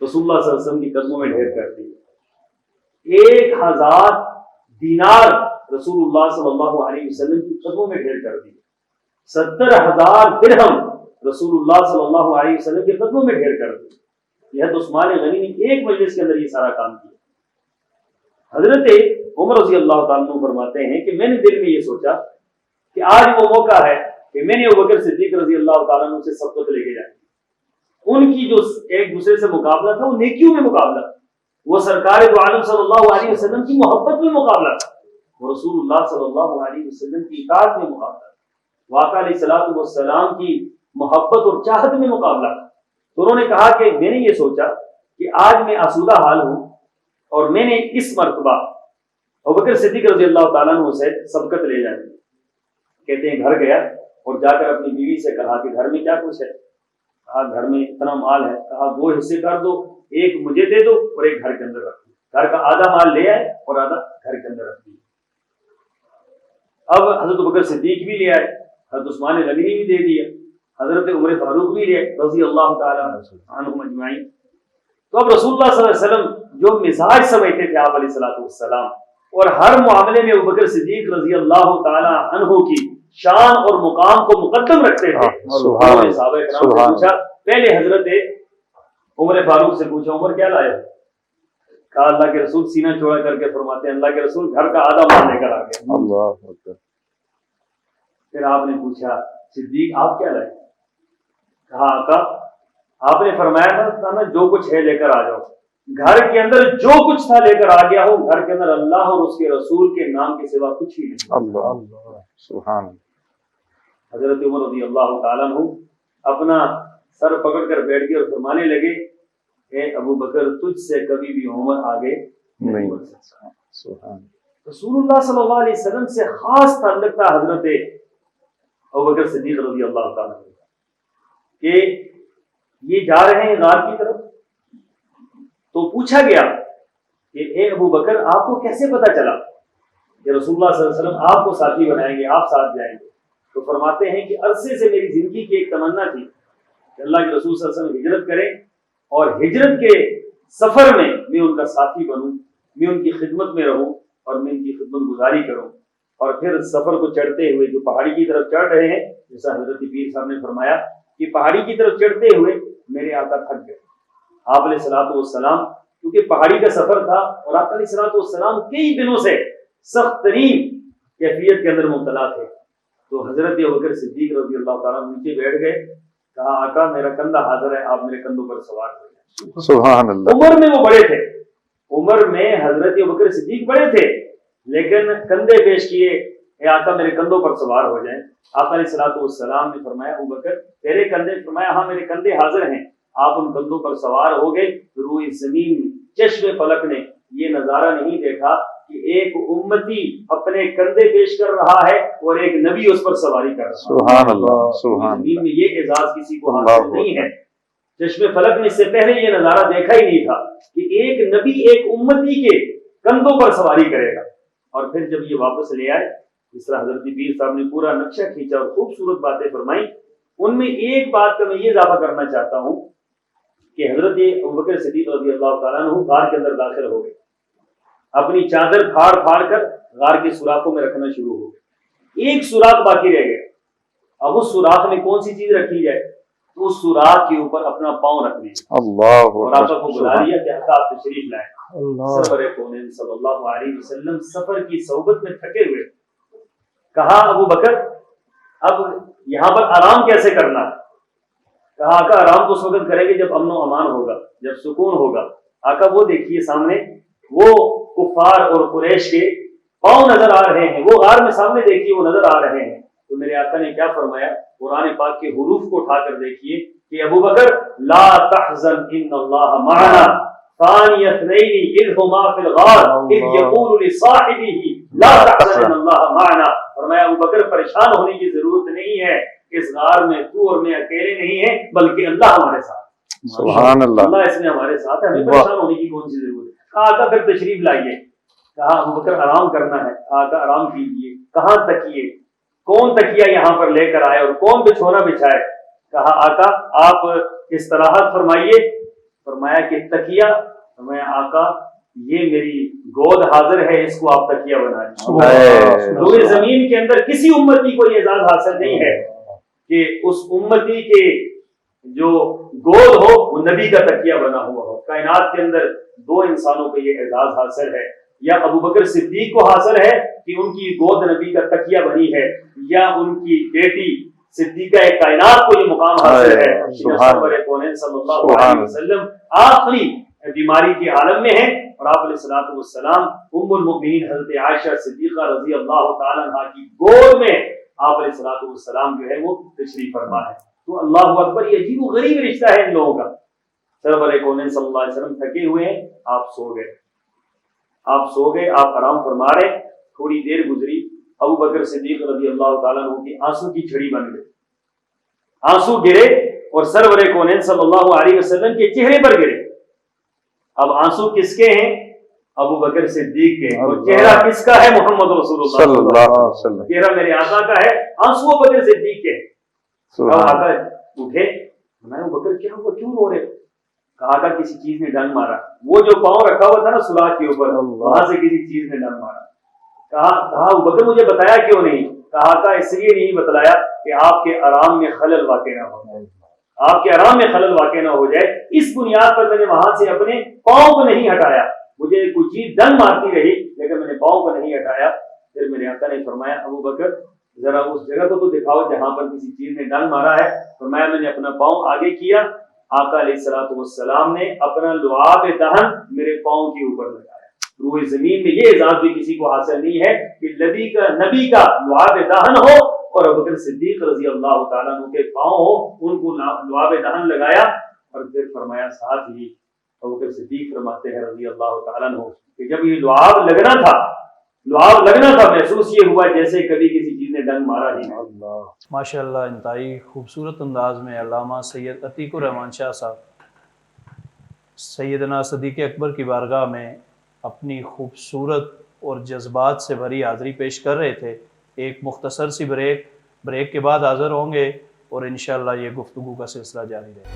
رسول اللہ صلی اللہ علیہ وسلم کی قدموں میں ڈھیر کر دی۔ 1000 دینار رسول اللہ صلی اللہ علیہ وسلم کی قدموں میں ڈھیر کر دی۔ 70,000 درہم رسول اللہ صلی اللہ علیہ وسلم کے قدموں میں ڈھیر کر دی۔ یہ عثمان غنی نے ایک مجلس کے اندر یہ سارا کام کیا۔ حضرت عمر رضی اللہ تعالیٰ عنہ فرماتے ہیں کہ میں نے دل میں یہ سوچا کہ آج وہ موقع ہے کہ میں نے ابوبکر صدیق رضی اللہ تعالیٰ عنہ سے سبقت لے کے جائیں۔ ان کی جو ایک دوسرے سے مقابلہ تھا وہ نیکیوں میں مقابلہ تھا، وہ سرکار دو عالم صلی اللہ علیہ وسلم کی محبت میں مقابلہ تھا، وہ رسول اللہ صلی اللہ علیہ وسلم کی اطاعت میں مقابلہ تھا، واقع علیہ الصلوۃ والسلام کی محبت اور چاہت میں مقابلہ تھا۔ تو انہوں نے کہا کہ میں نے یہ سوچا کہ آج میں آسودہ حال ہوں اور میں نے اس مرتبہ ابوبکر صدیق رضی اللہ تعالیٰ عنہ سے سبقت لے جائیں۔ کہتے ہیں گھر گیا اور جا کر اپنی بیوی سے کہا کہ گھر میں کیا کچھ ہے؟ کہا گھر میں اتنا مال ہے۔ کہا 2 حصے کر دو، ایک مجھے دے دو اور ایک گھر کے اندر رکھ دو۔ گھر کا آدھا مال لے آئے اور آدھا گھر کے اندر رکھ دیا۔ اب حضرت ابوبکر صدیق بھی لے آئے، حضرت عثمان غنی نے بھی دے دیا، حضرت عمر فاروق بھی لے آئے رضی اللہ تعالیٰ عنہم اجمعین۔ تو اب رسول اللہ صلی اللہ علیہ وسلم جو مزاج سمجھتے تھے آپ علیہ الصلوۃ والسلام، اور ہر معاملے میں ابوبکر صدیق رضی اللہ تعالیٰ عنہ کی شان اور مقام کو مقدم رکھتے تھے۔ انہوں نے صحابہ کرام سے پوچھا، پہلے حضرت عمر فاروق سے پوچھا عمر کیا لائے؟ کہا اللہ کے رسول، سینہ چوڑا کر کے فرماتے ہیں اللہ کے رسول گھر کا آدھا مال لے کر آ گئے۔ اللہ اکبر۔ پھر آپ نے پوچھا صدیق آپ کیا لائے؟ کہا آقا آپ نے فرمایا تھا نا جو کچھ ہے لے کر آ جاؤ۔ گھر کے اندر جو کچھ تھا لے کر آ گیا ہوں، گھر کے اندر اللہ اور اس کے رسول کے نام کے سوا کچھ بھی نہیں۔ اللہ سبحان۔ حضرت عمر رضی اللہ تعالیٰ عنہ اپنا سر پکڑ کر بیٹھ گئے اور فرمانے لگے، اے ابو بکر تجھ سے کبھی بھی عمر آگے نہیں بڑھ سکتا۔ سبحان۔ رسول اللہ صلی اللہ علیہ وسلم سے خاص تعلق تھا حضرت ابوبکر صدیق رضی اللہ تعالیٰ عنہ کہ یہ جا رہے ہیں غار کی طرف۔ تو پوچھا گیا کہ اے ابو بکر آپ کو کیسے پتا چلا کہ رسول اللہ صلی اللہ علیہ وسلم آپ کو ساتھی بنائیں گے، آپ ساتھ جائیں گے، تو فرماتے ہیں کہ عرصے سے میری زندگی کی ایک تمنا تھی کہ اللہ کے رسول صلی اللہ علیہ وسلم ہجرت کریں اور ہجرت کے سفر میں ان کا ساتھی بنوں، میں ان کی خدمت میں رہوں اور میں ان کی خدمت گزاری کروں۔ اور پھر سفر کو چڑھتے ہوئے جو پہاڑی کی طرف چڑھ رہے ہیں، جیسا حضرت پیر صاحب نے فرمایا کہ پہاڑی کی طرف چڑھتے ہوئے میرے آقا تھک گئے۔ آپ علیہ الصلوۃ والسلام کیونکہ پہاڑی کا سفر تھا اور آقا علیہ الصلوۃ والسلام کئی دنوں سے سخت ترین کیفیت کے اندر مبتلا تھے، تو حضرت ابوبکر صدیق رضی اللہ تعالیٰ نیچے بیٹھ گئے، کہا آقا میرا کندھا حاضر ہے، آپ میرے کندھوں پر سوار ہو جائیں۔ سبحان اللہ۔ عمر میں وہ بڑے تھے، عمر میں حضرت ابوبکر صدیق بڑے تھے، لیکن کندھے پیش کیے، اے آقا میرے کندھوں پر سوار ہو جائیں۔ آقا علیہ الصلوۃ والسلام نے فرمایا ابوبکر تیرے کندھے، فرمایا ہاں میرے کندھے حاضر ہیں۔ آپ ان کندھوں پر سوار ہو گئے، روئے زمین چشم فلک نے یہ نظارہ نہیں دیکھا کہ ایک امتی اپنے کندھے پیش کر رہا ہے اور ایک نبی اس پر سواری کر رہا ہے۔ سبحان اللہ، سبحان زمین میں یہ اعزاز کسی کو حاصل نہیں ہے۔ چشم فلک نے اس سے پہلے یہ نظارہ دیکھا ہی نہیں تھا کہ ایک نبی ایک امتی کے کندھوں پر سواری کرے گا۔ اور پھر جب یہ واپس لے آئے، جس طرح حضرت پیر صاحب نے پورا نقشہ کھینچا اور خوبصورت باتیں فرمائی، ان میں ایک بات کا میں یہ اضافہ کرنا چاہتا ہوں کہ حضرت ابوبکر صدیق رضی اللہ تعالیٰ عنہ غار کے اندر داخل ہو گئے، اپنی چادر پھاڑ پھاڑ کر غار کے سوراخوں میں رکھنا شروع ہو گئے۔ ایک سوراخ باقی رہ گیا، اب اس سوراخ میں کون سی چیز رکھی جائے؟ تو اس سوراخ کے اوپر اپنا پاؤں رکھ دیا اللہ اور آقا کو بلا لیا کہ آقا آپ تشریف لائیں۔ سرور کونین صلی اللہ علیہ وسلم سفر کی صحبت میں تھکے ہوئے، کہا ابو بکر اب یہاں پر آرام کیسے کرنا ہے؟ کہا آقا آرام تو اس وقت کریں گے جب امن و امان ہوگا، جب سکون ہوگا۔ آقا وہ دیکھیے سامنے وہ کفار اور قریش کے پاؤں نظر آ رہے ہیں، وہ غار میں سامنے دیکھیے وہ نظر آ رہے ہیں۔ تو میرے آقا نے کیا فرمایا؟ قرآن پاک کے حروف کو اٹھا کر دیکھیے کہ ابو بکر لا تحزن ان اللہ معنا ثانی اثنین اذ ہما فی الغار اذ یقول لصاحبہ لا تحزن ان اللہ معنا۔ فرمایا ابو بکر پریشان ہونے کی ضرورت نہیں ہے، اس غار میں تو اور میں اکیلے نہیں ہیں بلکہ اللہ ہمارے ساتھ۔ سبحان اللہ، اللہ اس میں ہمارے ساتھ ہے، ہمیں پریشان ہونے کی کون سی ضرورت ہے؟ کہا آقا پھر تشریف لائیے۔ کہا ابو بکر آرام کرنا ہے، آقا آرام کیجیے۔ کہاں تکیے؟ کون تکیہ یہاں پر لے کر آئے اور کون بچھونا بچھائے؟ کہا آقا آپ استراحت فرمائیے۔ فرمایا کہ تکیہ؟ فرمایا آقا یہ میری گود حاضر ہے، اس کو آپ تکیہ بنا لیجیے۔ روئے زمین کے اندر کسی امتی کو یہ اعزاز حاصل نہیں ہے کہ اس امتی کے جو گود ہو وہ نبی کا تکیہ بنا ہوا ہو۔ کائنات کے اندر دو انسانوں کو یہ اعزاز حاصل ہے، یا ابو بکر صدیق کو حاصل ہے کہ ان کی گود نبی کا تکیہ بنی ہے، یا ان کی بیٹی صدیقہ کائنات کو یہ مقام حاصل ہے۔ سرور کونین صلی اللہ علیہ وسلم آخری بیماری کے عالم میں ہیں اور آپ علیہ الصلوۃ والسلام ام المؤمنین حضرت عائشہ صدیقہ رضی اللہ تعالیٰ عنہ کی گود میں آپ علیہ الصلوۃ والسلام جو ہے وہ تشریف فرما ہے۔ تو اللہ اکبر، یہ عجیب و غریب رشتہ ہے ان لوگوں کا۔ سرور کونین صلی اللہ علیہ وسلم تھکے ہوئے ہیں، آپ سو گئے، آپ آرام فرما رہے۔ تھوڑی دیر گزری، ابو بکر صدیق رضی اللہ تعالیٰ عنہ کی آنسو کی چھڑی بن گئی، آنسو گرے اور سرور کونین صلی اللہ علیہ وسلم کے چہرے پر گرے۔ اب آنسو کس کے ہیں؟ ابو بکر صدیق کے، اور چہرہ کس کا ہے؟ محمد رسول اللہ صلی اللہ علیہ وسلم۔ چہرہ میرے آقا کا ہے، آنسو ابو بکر صدیق کے۔ اب آقا اٹھے، میں ابو بکر کیا ہوا، کیوں رو رہے؟ کہا آقا کسی چیز نے ڈنگ مارا، وہ جو پاؤں رکھا ہوا تھا نا سوراخ کے اوپر، وہاں سے کسی چیز نے ڈنگ مارا۔ کہا ابو بکر مجھے بتایا کیوں نہیں؟ کہا آقا اس لیے نہیں بتلایا کہ آپ کے آرام میں خلل واقع نہ ہو جائے، آپ کے آرام میں خلل واقع نہ ہو جائے، اس بنیاد پر میں نے وہاں سے اپنے پاؤں کو نہیں ہٹایا۔ مجھے کوئی چیز ڈنگ مارتی رہی لیکن میں نے پاؤں کو نہیں ہٹایا۔ پھر میرے آقا نے فرمایا ابو بکر ذرا اس جگہ کو تو دکھاؤ جہاں پر کسی چیز نے ڈنگ مارا ہے۔ فرمایا میں نے اپنا پاؤں آگے کیا، آقا علیہ الصلوۃ والسلام نے اپنا لعاب دہن میرے پاؤں کے اوپر لگایا۔ روئے زمین میں یہ اعزاز بھی کسی کو حاصل نہیں ہے کہ نبی کا لعاب دہن ہو اور ابوبکر صدیق رضی اللہ تعالیٰ عنہ کے پاؤں ہو، ان کو لعاب دہن لگایا۔ اور پھر فرمایا ساتھ ہی ابوبکر صدیق فرماتے ہیں رضی اللہ تعالیٰ عنہ کہ جب یہ لعاب لگنا تھا محسوس یہ ہوا جیسے کبھی کسی چیز نے ڈنگ مارا ہی نہیں۔ ماشاءاللہ انتہائی خوبصورت انداز میں علامہ سید عتیق الرحمان شاہ صاحب سیدنا صدیق اکبر کی بارگاہ میں اپنی خوبصورت اور جذبات سے بھری حاضری پیش کر رہے تھے۔ ایک مختصر سی بریک کے بعد حاضر ہوں گے اور انشاءاللہ یہ گفتگو کا سلسلہ جاری رہے گا۔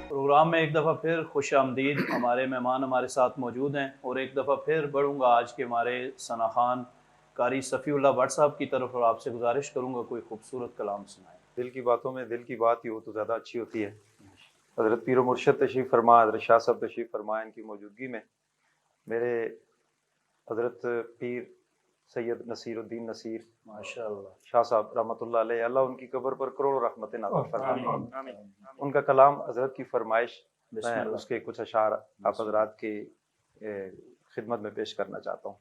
پروگرام میں ایک دفعہ پھر خوش آمدید، ہمارے مہمان ہمارے ساتھ موجود ہیں، اور ایک دفعہ پھر بڑھوں گا آج کے ہمارے ثنا خوان قاری صفی اللہ بٹ صاحب کی طرف، اور آپ سے گزارش کروں گا کوئی خوبصورت کلام سنائیں۔ دل کی باتوں میں دل کی بات ہی ہو تو زیادہ اچھی ہوتی ہے۔ حضرت پیر و مرشد تشریف فرما، حضرت شاہ صاحب تشریف فرما، ان کی موجودگی میں میرے حضرت پیر سید نصیر الدین نصیر ماشاءاللہ شاہ صاحب رحمۃ اللہ علیہ، اللہ ان کی قبر پر کروڑوں رحمتیں نازل فرمائے۔ ان کا کلام حضرت کی فرمائش، بسم میں اللہ۔ اس کے کچھ اشعار آپ حضرات کی خدمت میں پیش کرنا چاہتا ہوں۔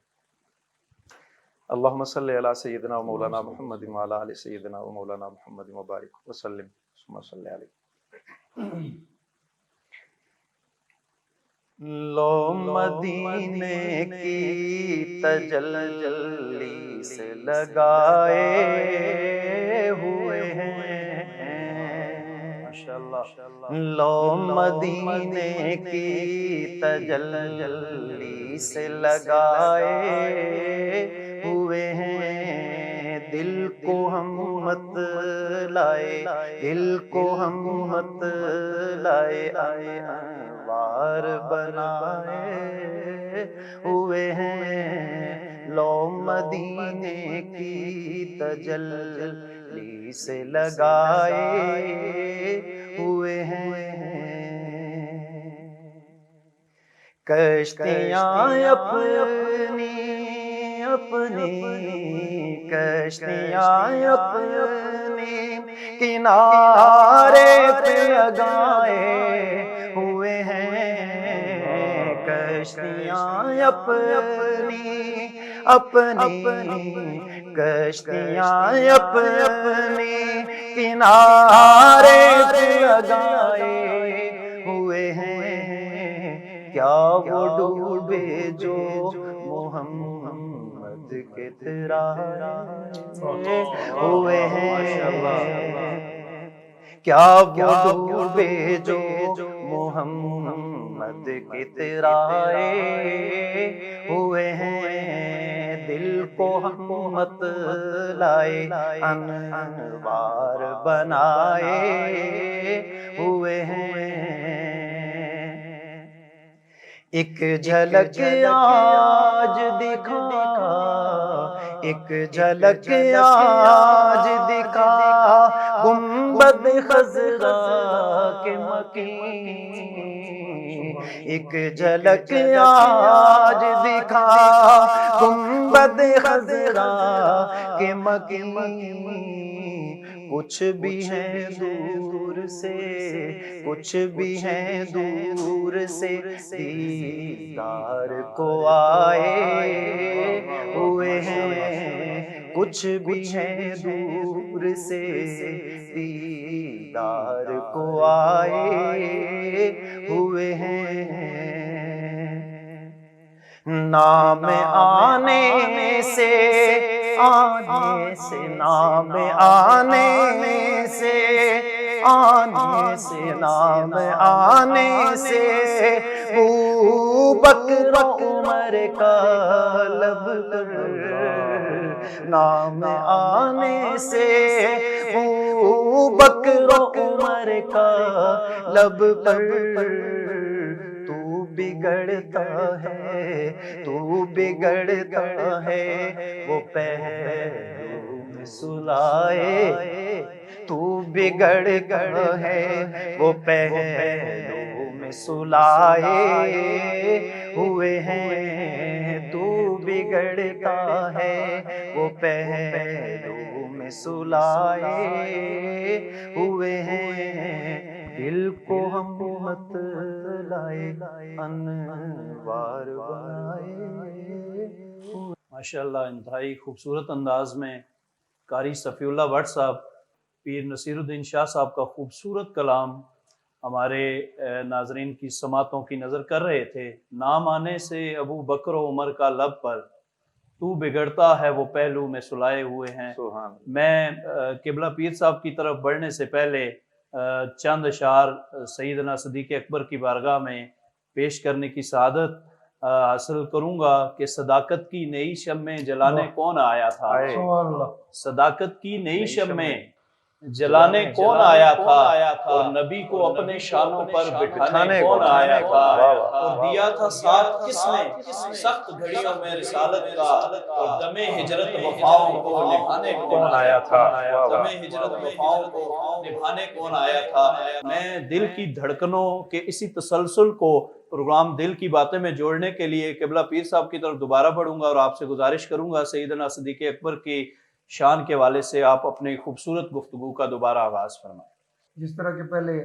اللہم صلی علی سیدنا و مولانا محمد وعلی آل سیدنا و مولانا محمد مبارک وسلم ثم صلی علیہ۔ لو مدینے کی تجلی سے لگائے ہوئے ہیں، لو مدینے کی تجلی سے لگائے ہوئے ہیں، دل کو ہم مت لائے، دل کو ہم مت لائے، انوار بنائے ہوئے ہیں، لو مدینے کی تجلی سے لگائے ہوئے ہیں۔ کشتیاں اپنی اپنی کشتیاں اپنی کنارے پہ لگائے ہوئے ہیں، کشتیاں اپنی اپنی کشتیاں اپنی کنارے پہ لگائے ہوئے ہیں، کیا وہ ڈوبے جو محمد کے ترائے ہوئے ہیں، کیا وہ ڈوبے جو محمد کے ترائے ہوئے ہیں، دل کو ہم مت لائے، انوار بنائے ہوئے ہیں۔ ایک جھلک آج دکھا، ایک جھلک آج دکھا گنبد خضرا کے مکین، ایک جھلک آج دکھا گنبد خضرا کے مکین، کچھ بھی ہیں دور سے، کچھ بھی ہیں دور سے، دیدار کو آئے ہوئے ہیں، کچھ بھی ہیں دور سے، دیدار کو آئے ہوئے ہیں۔ نام آنے سے آنے سے، نام آنے سے آنے سے، نام آنے سے ابو بکر عمر کا لب پر، نام آنے سے ابو بکر عمر کا لب پر، تو بگڑتا ہے، تو بگڑتا ہے وہ پہلو میں سلائے، تو بگڑتا ہے وہ پہلو میں سلائے ہوئے ہیں، تو بگڑتا ہے وہ پہلو میں سلائے ہوئے ہیں، دل کو ہم مت لائے، انوار بنائے۔ ماشاءاللہ، انتہائی خوبصورت انداز میں قاری صفی اللہ بٹ صاحب، پیر نصیر الدین شاہ صاحب کا خوبصورت کلام ہمارے ناظرین کی سماعتوں کی نظر کر رہے تھے۔ نام آنے سے ابو بکر و عمر کا لب پر، تو بگڑتا ہے وہ پہلو میں سلائے ہوئے ہیں۔ سبحان میں قبلہ پیر صاحب کی طرف بڑھنے سے پہلے چند اشعار سیدنا صدیق اکبر کی بارگاہ میں پیش کرنے کی سعادت حاصل کروں گا کہ صداقت کی نئی شمع جلانے کون آیا تھا، آئے۔ سبحان اللہ۔ صداقت کی نئی شمع جلانے کون آیا تھا، اور نبی کو اپنے شانوں پر بٹھانے کون آیا تھا، اور دیا تھا ساتھ کس نے سخت گھڑیوں میں رسالت کا، اور دم ہجرت وفاؤں کو نبھانے کون آیا تھا، دم ہجرت وفاؤں کو نبھانے کون آیا تھا۔ میں دل کی دھڑکنوں کے اسی تسلسل کو پروگرام دل کی باتیں میں جوڑنے کے لیے قبلہ پیر صاحب کی طرف دوبارہ بڑھوں گا، اور آپ سے گزارش کروں گا سیدنا صدیق اکبر کی شان کے والے سے آپ اپنی خوبصورت گفتگو کا دوبارہ آغاز فرمائیں۔ جس طرح کہ پہلے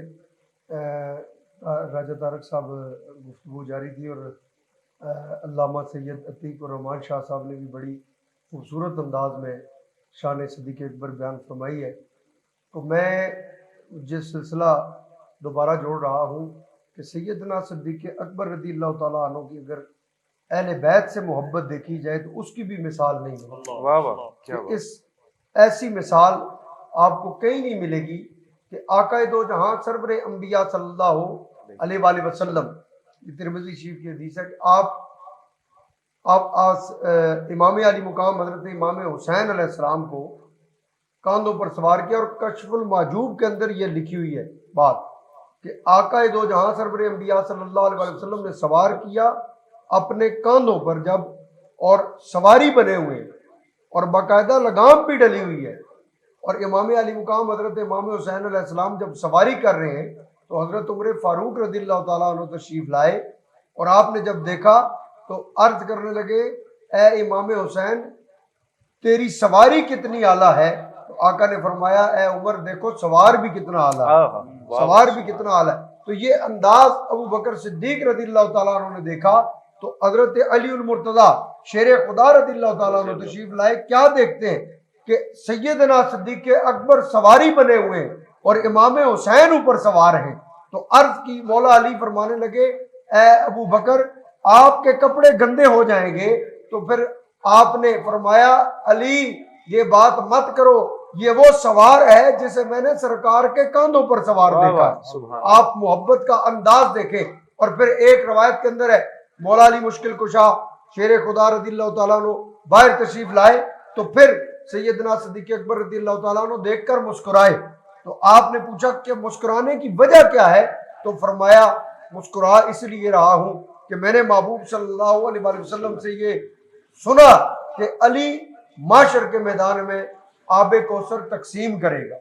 راجہ طارق صاحب گفتگو جاری تھی، اور علامہ سید عتیق الرحمان شاہ صاحب نے بھی بڑی خوبصورت انداز میں شان صدیق اکبر بیان فرمائی ہے، تو میں جس سلسلہ دوبارہ جوڑ رہا ہوں کہ سیدنا صدیق اکبر رضی اللہ تعالیٰ عنہ کی اگر اہل بیت سے محبت دیکھی جائے تو اس کی بھی مثال نہیں ہے۔ واہ واہ، کیا کہ بات۔ اس ایسی مثال آپ کو کہیں نہیں ملے گی کہ آقا دو جہاں سرور انبیاء صلی اللہ علیہ وآلہ وسلم، یہ ترمذی شریف کی حدیث ہے کہ آپ امام علی مقام حضرت امام حسین علیہ السلام کو کاندھوں پر سوار کیا، اور کشف المحجوب کے اندر یہ لکھی ہوئی ہے بات کہ آقا دو جہاں سرور انبیاء صلی اللہ علیہ وآلہ وسلم نے سوار کیا اپنے کاندھوں پر جب، اور سواری بنے ہوئے اور باقاعدہ لگام بھی ڈلی ہوئی ہے، اور امام علی مقام حضرت امام حسین علیہ السلام جب سواری کر رہے ہیں تو حضرت عمر فاروق رضی اللہ تعالیٰ عنہ تشریف لائے، اور آپ نے جب دیکھا تو عرض کرنے لگے اے امام حسین تیری سواری کتنی اعلیٰ ہے، تو آقا نے فرمایا اے عمر دیکھو سوار بھی کتنا اعلیٰ ہے، سوار بھی کتنا اعلیٰ ہے۔ تو یہ انداز ابو بکر صدیق رضی اللہ تعالیٰ عنہ نے دیکھا، تو حضرت علی المرتضیٰ شیر خدا رضی اللہ تعالیٰ عنہ تشریف لائے، کیا دیکھتے ہیں کہ سیدنا صدیق اکبر سواری بنے ہوئے ہیں اور امام حسین اوپر سوار ہیں، تو عرض کی مولا علی فرمانے لگے اے ابو بکر آپ کے کپڑے گندے ہو جائیں گے، تو پھر آپ نے فرمایا علی یہ بات مت کرو، یہ وہ سوار ہے جسے میں نے سرکار کے کاندھوں پر سوار دیکھا۔ آپ محبت کا انداز دیکھیں۔ اور پھر ایک روایت کے اندر ہے مولا علی مشکل کشا شیر خدا رضی اللہ تعالیٰ عنہ باہر تشریف لائے، تو پھر سیدنا صدیق اکبر رضی اللہ تعالیٰ عنہ دیکھ کر مسکرائے، تو آپ نے پوچھا کہ مسکرانے کی وجہ کیا ہے، تو فرمایا مسکرا اس لیے رہا ہوں کہ میں نے محبوب صلی اللہ علیہ وآلہ وسلم سے یہ سنا کہ علی معاشر کے میدان میں آب کوثر تقسیم کرے گا۔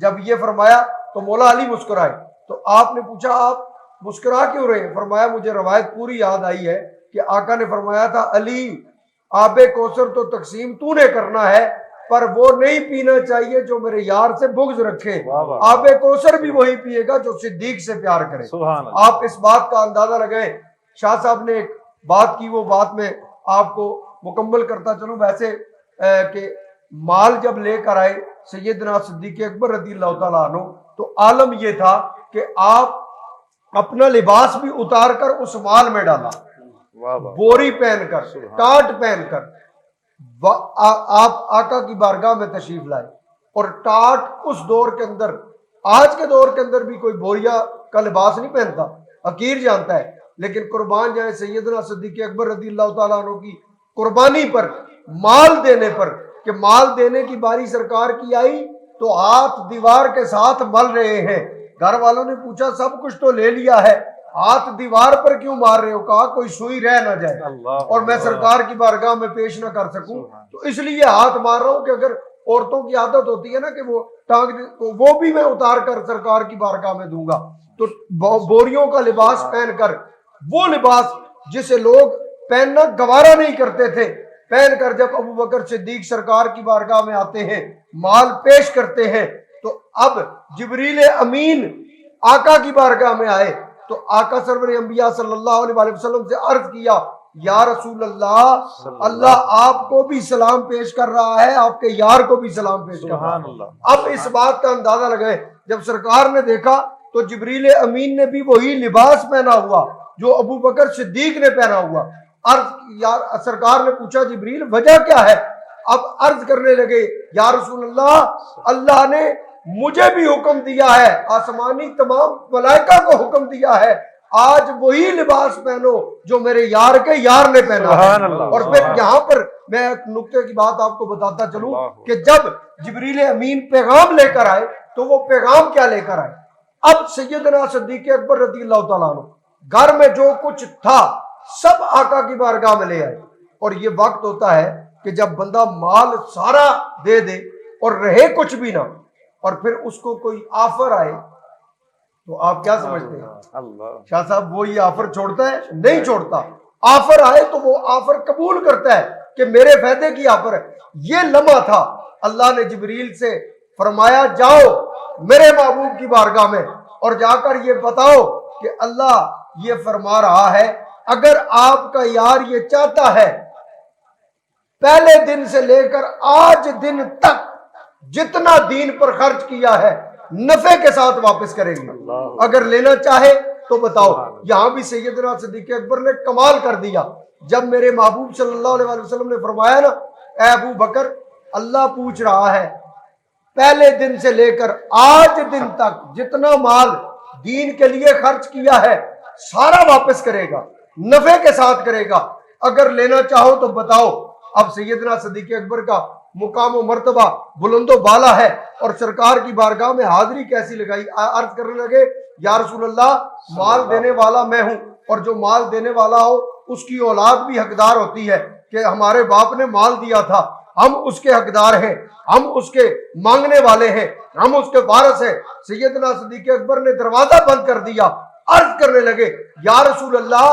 جب یہ فرمایا تو مولا علی مسکرائے، تو آپ نے پوچھا آپ مسکرا کیوں رہے ہیں، فرمایا مجھے روایت پوری یاد آئی ہے کہ آقا نے فرمایا تھا علی آب کوثر تو تقسیم تو نے کرنا ہے، پر وہ نہیں پینا چاہیے جو میرے یار سے بغض رکھے، آب کوثر بھی وہی پیے گا جو صدیق سے پیار کرے۔ آپ اس بات کا اندازہ لگائیں۔ شاہ صاحب نے ایک بات کی، وہ بات میں آپ کو مکمل کرتا چلوں، ویسے کہ مال جب لے کر آئے سیدنا صدیق اکبر رضی اللہ تعالیٰ عنہ تو عالم یہ تھا کہ آپ اپنا لباس بھی اتار کر اس مال میں ڈالا، بوری پہن کر، ٹاٹ پہن کر آپ آقا کی بارگاہ میں تشریف لائے، اور ٹاٹ اس دور کے اندر، آج کے دور کے اندر بھی کوئی بوریا کا لباس نہیں پہنتا، حقیر جانتا ہے، لیکن قربان جائے سیدنا صدیق اکبر رضی اللہ تعالیٰ عنہ کی قربانی پر، مال دینے پر، کہ مال دینے کی باری سرکار کی آئی تو ہاتھ دیوار کے ساتھ مل رہے ہیں۔ گھر والوں نے پوچھا سب کچھ تو لے لیا ہے، ہاتھ دیوار پر کیوں مار رہے ہو؟ کہا کوئی سوئی رہ نہ جائے اور میں سرکار کی بارگاہ میں پیش نہ کر سکوں، تو اس لیے ہاتھ مار رہا ہوں کہ اگر عورتوں کی عادت ہوتی ہے نا کہ وہ ٹانگ، وہ بھی میں اتار کر سرکار کی بارگاہ میں دوں گا، تو بوریوں کا لباس پہن کر، وہ لباس جسے لوگ پہننا گوارا نہیں کرتے تھے، پہن کر جب ابو بکر صدیق سرکار کی بارگاہ میں آتے ہیں، مال پیش کرتے ہیں، تو اب جبریل امین آقا کی بارگاہ میں آئے تو آقا سرور انبیاء صلی اللہ علیہ وآلہ وسلم سے عرض کیا یا رسول اللہ، اللہ آپ کو بھی سلام پیش کر رہا ہے، آپ کے یار کو بھی سلام پیش کر رہا ہے۔ اب اس بات کا اندازہ لگائے، جب سرکار نے دیکھا تو جبریل امین نے بھی وہی لباس پہنا ہوا جو ابو بکر صدیق نے پہنا ہوا، سرکار نے پوچھا جبریل وجہ کیا ہے؟ اب عرض کرنے لگے یا رسول اللہ، اللہ نے مجھے بھی حکم دیا ہے، آسمانی تمام ملائکہ کو حکم دیا ہے، آج وہی لباس پہنو جو میرے یار کے یار نے پہنا ہے۔ اور پھر یہاں پر میں ایک نکتے کی بات آپ کو بتاتا چلوں کہ جب جبریل امین پیغام لے کر آئے تو وہ پیغام کیا لے کر آئے؟ اب سیدنا صدیق اکبر رضی اللہ تعالیٰ عنہ گھر میں جو کچھ تھا سب آقا کی بارگاہ میں لے آئے۔ اور یہ وقت ہوتا ہے کہ جب بندہ مال سارا دے دے اور رہے کچھ بھی نہ، اور پھر اس کو کوئی آفر آئے تو آپ کیا سمجھتے ہیں؟ شاہ صاحب وہ یہ آفر چھوڑتا ہے؟ نہیں چھوڑتا۔ آفر آئے تو وہ آفر قبول کرتا ہے کہ میرے فائدے کی آفر ہے۔ یہ لمحہ تھا، اللہ نے جبریل سے فرمایا جاؤ میرے محبوب کی بارگاہ میں اور جا کر یہ بتاؤ کہ اللہ یہ فرما رہا ہے اگر آپ کا یار یہ چاہتا ہے پہلے دن سے لے کر آج دن تک جتنا دین پر خرچ کیا ہے نفع کے ساتھ واپس کریں گے، اگر لینا چاہے تو بتاؤ۔ یہاں بھی سیدنا صدیق اکبر نے کمال کر دیا جب میرے محبوب صلی اللہ علیہ وسلم نے فرمایا نا اے ابو بکر اللہ پوچھ رہا ہے پہلے دن سے لے کر آج دن تک جتنا مال دین کے لیے خرچ کیا ہے سارا واپس کرے گا، نفع کے ساتھ کرے گا، اگر لینا چاہو تو بتاؤ۔ اب سیدنا صدیق اکبر کا مقام و مرتبہ بلند و بالا ہے اور سرکار کی بارگاہ میں حاضری کیسی لگائی، عرض کرنے لگے یا رسول اللہ مال دینے والا میں ہوں، اور جو مال دینے والا ہو اس کی اولاد بھی حقدار ہوتی ہے کہ ہمارے باپ نے مال دیا تھا، ہم اس کے حقدار ہیں، ہم اس کے مانگنے والے ہیں، ہم اس کے وارث ہیں۔ سیدنا صدیق اکبر نے دروازہ بند کر دیا، عرض کرنے لگے یا رسول اللہ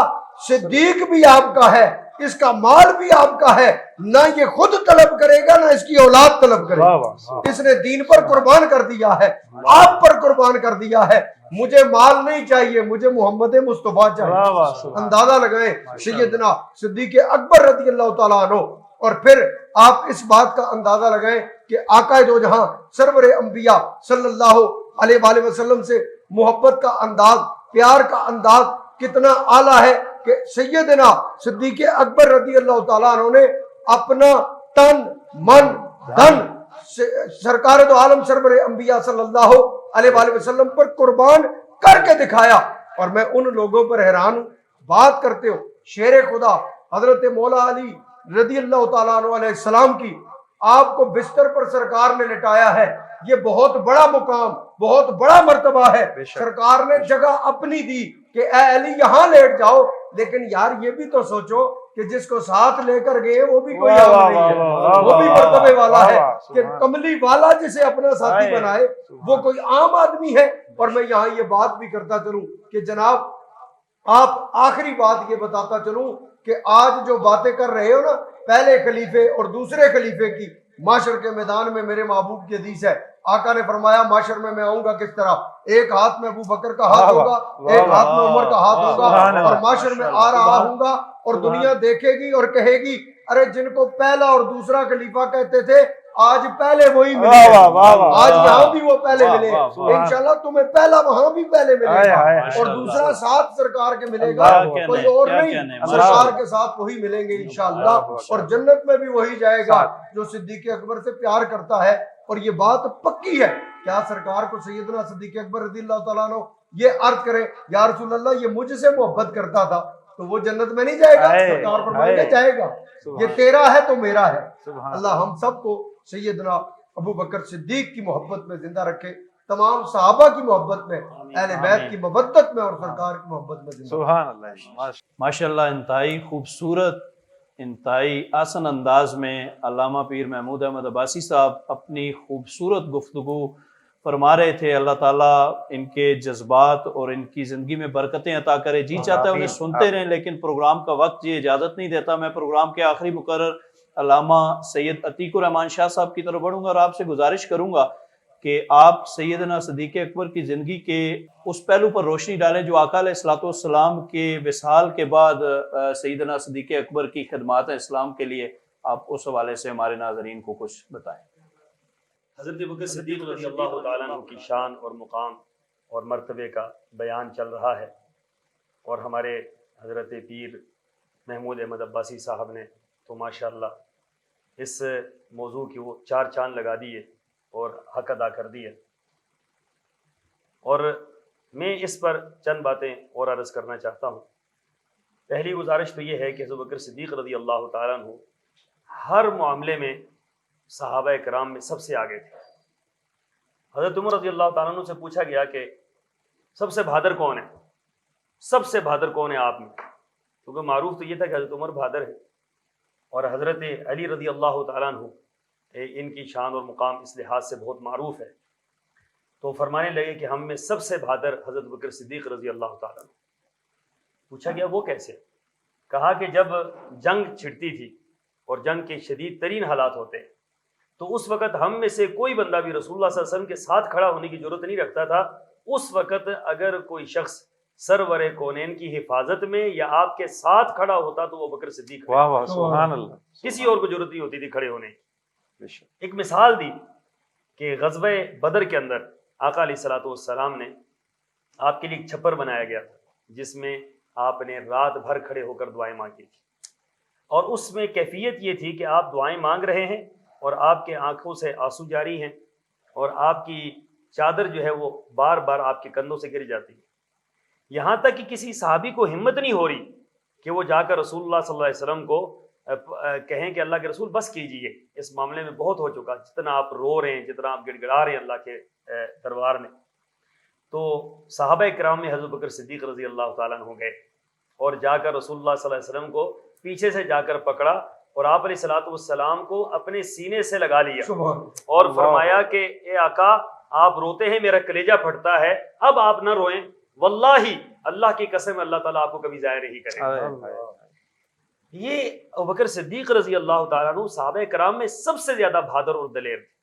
صدیق بھی آپ کا ہے، اس کا مال بھی آپ کا ہے، نہ یہ خود طلب کرے گا نہ اس کی اولاد طلب کرے گا، اس نے دین پر قربان کر دیا ہے، آپ پر قربان کر دیا ہے، مجھے مال نہیں چاہیے، مجھے محمد مصطفیٰ چاہیے۔ اندازہ لگائیں سیدنا صدیق اکبر رضی اللہ تعالیٰ عنہ۔ اور پھر آپ اس بات کا اندازہ لگائیں کہ آقا دو جہاں سرور انبیاء صلی اللہ علیہ وآلہ وسلم سے محبت کا انداز، پیار کا انداز کتنا اعلیٰ ہے کہ سیدنا صدیق اکبر رضی اللہ تعالیٰ عنہ نے اپنا تن من دھن سرکار دو عالم سرور انبیاء صلی اللہ علیہ وآلہ وسلم پر قربان کر کے دکھایا۔ اور میں ان لوگوں پر حیران ہوں، بات کرتے ہو شیر خدا حضرت مولا علی رضی اللہ تعالیٰ عنہ علیہ السلام کی، آپ کو بستر پر سرکار نے لٹایا ہے، یہ بہت بڑا مقام، بہت بڑا مرتبہ ہے۔ سرکار نے جگہ اپنی دی کہ اے علی یہاں لیٹ جاؤ، لیکن یار یہ بھی تو سوچو کہ جس کو ساتھ لے کر گئے وہ بھی کوئی عام نہیں ہے، وہ بھی مرتبے والا ہے کہ کملی والا جسے اپنا ساتھی بنائے وہ کوئی عام آدمی ہے۔ اور میں یہاں یہ بات بھی کرتا چلوں کہ جناب آپ آخری بات یہ بتاتا چلوں کہ آج جو باتیں کر رہے ہو نا پہلے خلیفے اور دوسرے خلیفے کی، معاشر کے میدان میں میرے محبوب کی حدیث ہے، آقا نے فرمایا معاشر میں آؤں گا کس طرح، ایک ہاتھ میں ابو بکر کا ہاتھ ہوگا، ایک ہاتھ میں عمر کا ہاتھ ہوگا، اور معاشر میں آ رہا ہوں گا اور دنیا دیکھے گی اور کہے گی ارے جن کو پہلا اور دوسرا خلیفہ کہتے تھے آج پہلے وہی ملے، آج یہاں بھی وہ پہلے ملے، انشاءاللہ تمہیں پہلا وہاں بھی پہلے ملے گا اور دوسرا ساتھ سرکار کے ملے گا، کوئی اور نہیں، سرکار کے ساتھ وہی ملیں گے انشاءاللہ، اور جنت میں بھی وہی جائے گا جو صدیق اکبر سے پیار کرتا ہے۔ اور یہ بات پکی ہے، کیا سرکار کو سیدنا صدیق اکبر رضی اللہ تعالیٰ عنہ یہ عرض کرے یا رسول اللہ یہ مجھ سے محبت کرتا تھا تو وہ جنت میں نہیں جائے گا؟ سرکار فرمائیں گے جائے گا، یہ تیرا ہے تو میرا ہے۔ اللہ ہم سب کو سیدنا ابو بکر صدیق کی محبت میں زندہ رکھے، تمام صحابہ کی محبت میں، اہل بیت کی مودت میں اور سرکار کی محبت میں زندہ رکھے۔ ماشاءاللہ انتہائی خوبصورت، انتہائی آسن انداز میں علامہ پیر محمود احمد عباسی صاحب اپنی خوبصورت گفتگو فرما رہے تھے۔ اللہ تعالیٰ ان کے جذبات اور ان کی زندگی میں برکتیں عطا کرے۔ جی چاہتا ہے انہیں سنتے رہیں لیکن پروگرام کا وقت یہ اجازت نہیں دیتا۔ میں پروگرام کے آخری مقرر علامہ سید عتیق الرحمان شاہ صاحب کی طرف بڑھوں گا اور آپ سے گزارش کروں گا کہ آپ سیدنا صدیق اکبر کی زندگی کے اس پہلو پر روشنی ڈالیں جو آقا علیہ الصلوۃ والسلام کے وصال کے بعد سیدنا صدیق اکبر کی خدمات اسلام کے لیے آپ اس حوالے سے ہمارے ناظرین کو کچھ بتائیں۔ حضرت بکر صدیق رضی اللہ تعالیٰ عنہ کی شان اور مقام اور مرتبے کا بیان چل رہا ہے، اور ہمارے حضرت پیر محمود احمد عباسی صاحب نے تو ماشاءاللہ اس موضوع کی وہ 4 چاند لگا دیے اور حق ادا کر دیے. اور میں اس پر چند باتیں اور عرض کرنا چاہتا ہوں. پہلی گزارش تو یہ ہے کہ حضرت بکر صدیق رضی اللہ تعالیٰ عنہ ہر معاملے میں صحابہ کرام میں سب سے آگے تھے. حضرت عمر رضی اللہ تعالیٰ عنہ سے پوچھا گیا کہ سب سے بہادر کون ہے، سب سے بہادر کون ہے آپ میں، کیونکہ معروف تو یہ تھا کہ حضرت عمر بہادر ہے، اور حضرت علی رضی اللہ تعالیٰ عنہ ان کی شان اور مقام اس لحاظ سے بہت معروف ہے. تو فرمانے لگے کہ ہم میں سب سے بہادر حضرت بکر صدیق رضی اللہ تعالیٰ عنہ. پوچھا گیا وہ کیسے؟ کہا کہ جب جنگ چھڑتی تھی اور جنگ کے شدید ترین حالات ہوتے تو اس وقت ہم میں سے کوئی بندہ بھی رسول اللہ صلی اللہ علیہ وسلم کے ساتھ کھڑا ہونے کی ضرورت نہیں رکھتا تھا. اس وقت اگر کوئی شخص سرور کونین کی حفاظت میں یا آپ کے ساتھ کھڑا ہوتا تو وہ بکر صدیق. واہ واہ سبحان اللہ. کسی اور کو ضرورت نہیں ہوتی تھی کھڑے ہونے کی. بے ایک مثال دی کہ غزوہ بدر کے اندر آقا علیہ الصلوۃ والسلام نے آپ کے لیے ایک چھپر بنایا گیا تھا جس میں آپ نے رات بھر کھڑے ہو کر دعائیں مانگی تھی، اور اس میں کیفیت یہ تھی کہ آپ دعائیں مانگ رہے ہیں اور آپ کے آنکھوں سے آنسو جاری ہیں اور آپ کی چادر جو ہے وہ بار بار آپ کے کندھوں سے گر جاتی ہے. یہاں تک کہ کسی صحابی کو ہمت نہیں ہو رہی کہ وہ جا کر رسول اللہ صلی اللہ علیہ وسلم کو کہیں کہ اللہ کے رسول بس کیجئے، اس معاملے میں بہت ہو چکا، جتنا آپ رو رہے ہیں، جتنا آپ گڑ گڑا رہے ہیں اللہ کے دربار میں. تو صحابہ کرام میں حضرت بکر صدیق رضی اللہ تعالیٰ عنہ گئے اور جا کر رسول اللہ صلی اللہ علیہ وسلم کو پیچھے سے جا کر پکڑا اور آپ علیہ الصلوۃ والسلام کو اپنے سینے سے لگا لیا اور فرمایا کہ اے آقا آپ روتے ہیں، میرا کلیجہ پھٹتا ہے، اب آپ نہ روئیں، واللہ اللہ کی قسم اللہ تعالیٰ آپ کو کبھی ضائع نہیں کرے. یہ ابوبکر صدیق رضی اللہ تعالیٰ عنہ صحابہ کرام میں سب سے زیادہ بہادر اور دلیر تھے.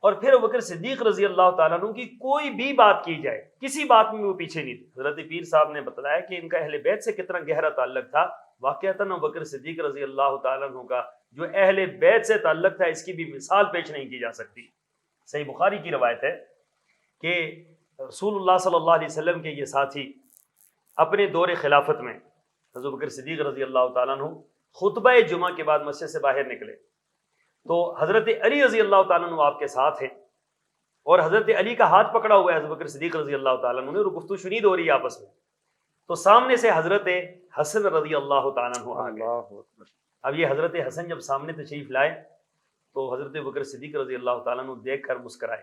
اور پھر ابوبکر صدیق رضی اللہ تعالیٰ عنہ کی کوئی بھی بات کی جائے، کسی بات میں وہ پیچھے نہیں تھے. حضرت پیر صاحب نے بتلایا کہ ان کا اہل بیت سے کتنا گہرا تعلق تھا. واقعتاً ابوبکر صدیق رضی اللہ تعالیٰ عنہ کا جو اہل بیت سے تعلق تھا اس کی بھی مثال پیش نہیں کی جا سکتی. صحیح بخاری کی روایت ہے کہ رسول اللہ صلی اللہ علیہ وسلم کے یہ ساتھی اپنے دور خلافت میں حضرت بکر صدیق رضی اللہ تعالیٰ عنہ خطبہ جمعہ کے بعد مسجد سے باہر نکلے تو حضرت علی رضی اللہ تعالیٰ عنہ آپ کے ساتھ ہیں اور حضرت علی کا ہاتھ پکڑا ہوا ہے حضرت بکر صدیق رضی اللہ تعالیٰ عنہ نے، اور گفتگو شنید ہو رہی ہے آپس میں. تو سامنے سے حضرت حسن رضی اللہ تعالیٰ عنہ آ گئے. اب یہ حضرت حسن جب سامنے تشریف لائے تو حضرت بکر صدیق رضی اللہ تعالیٰ عنہ دیکھ کر مسکرائے.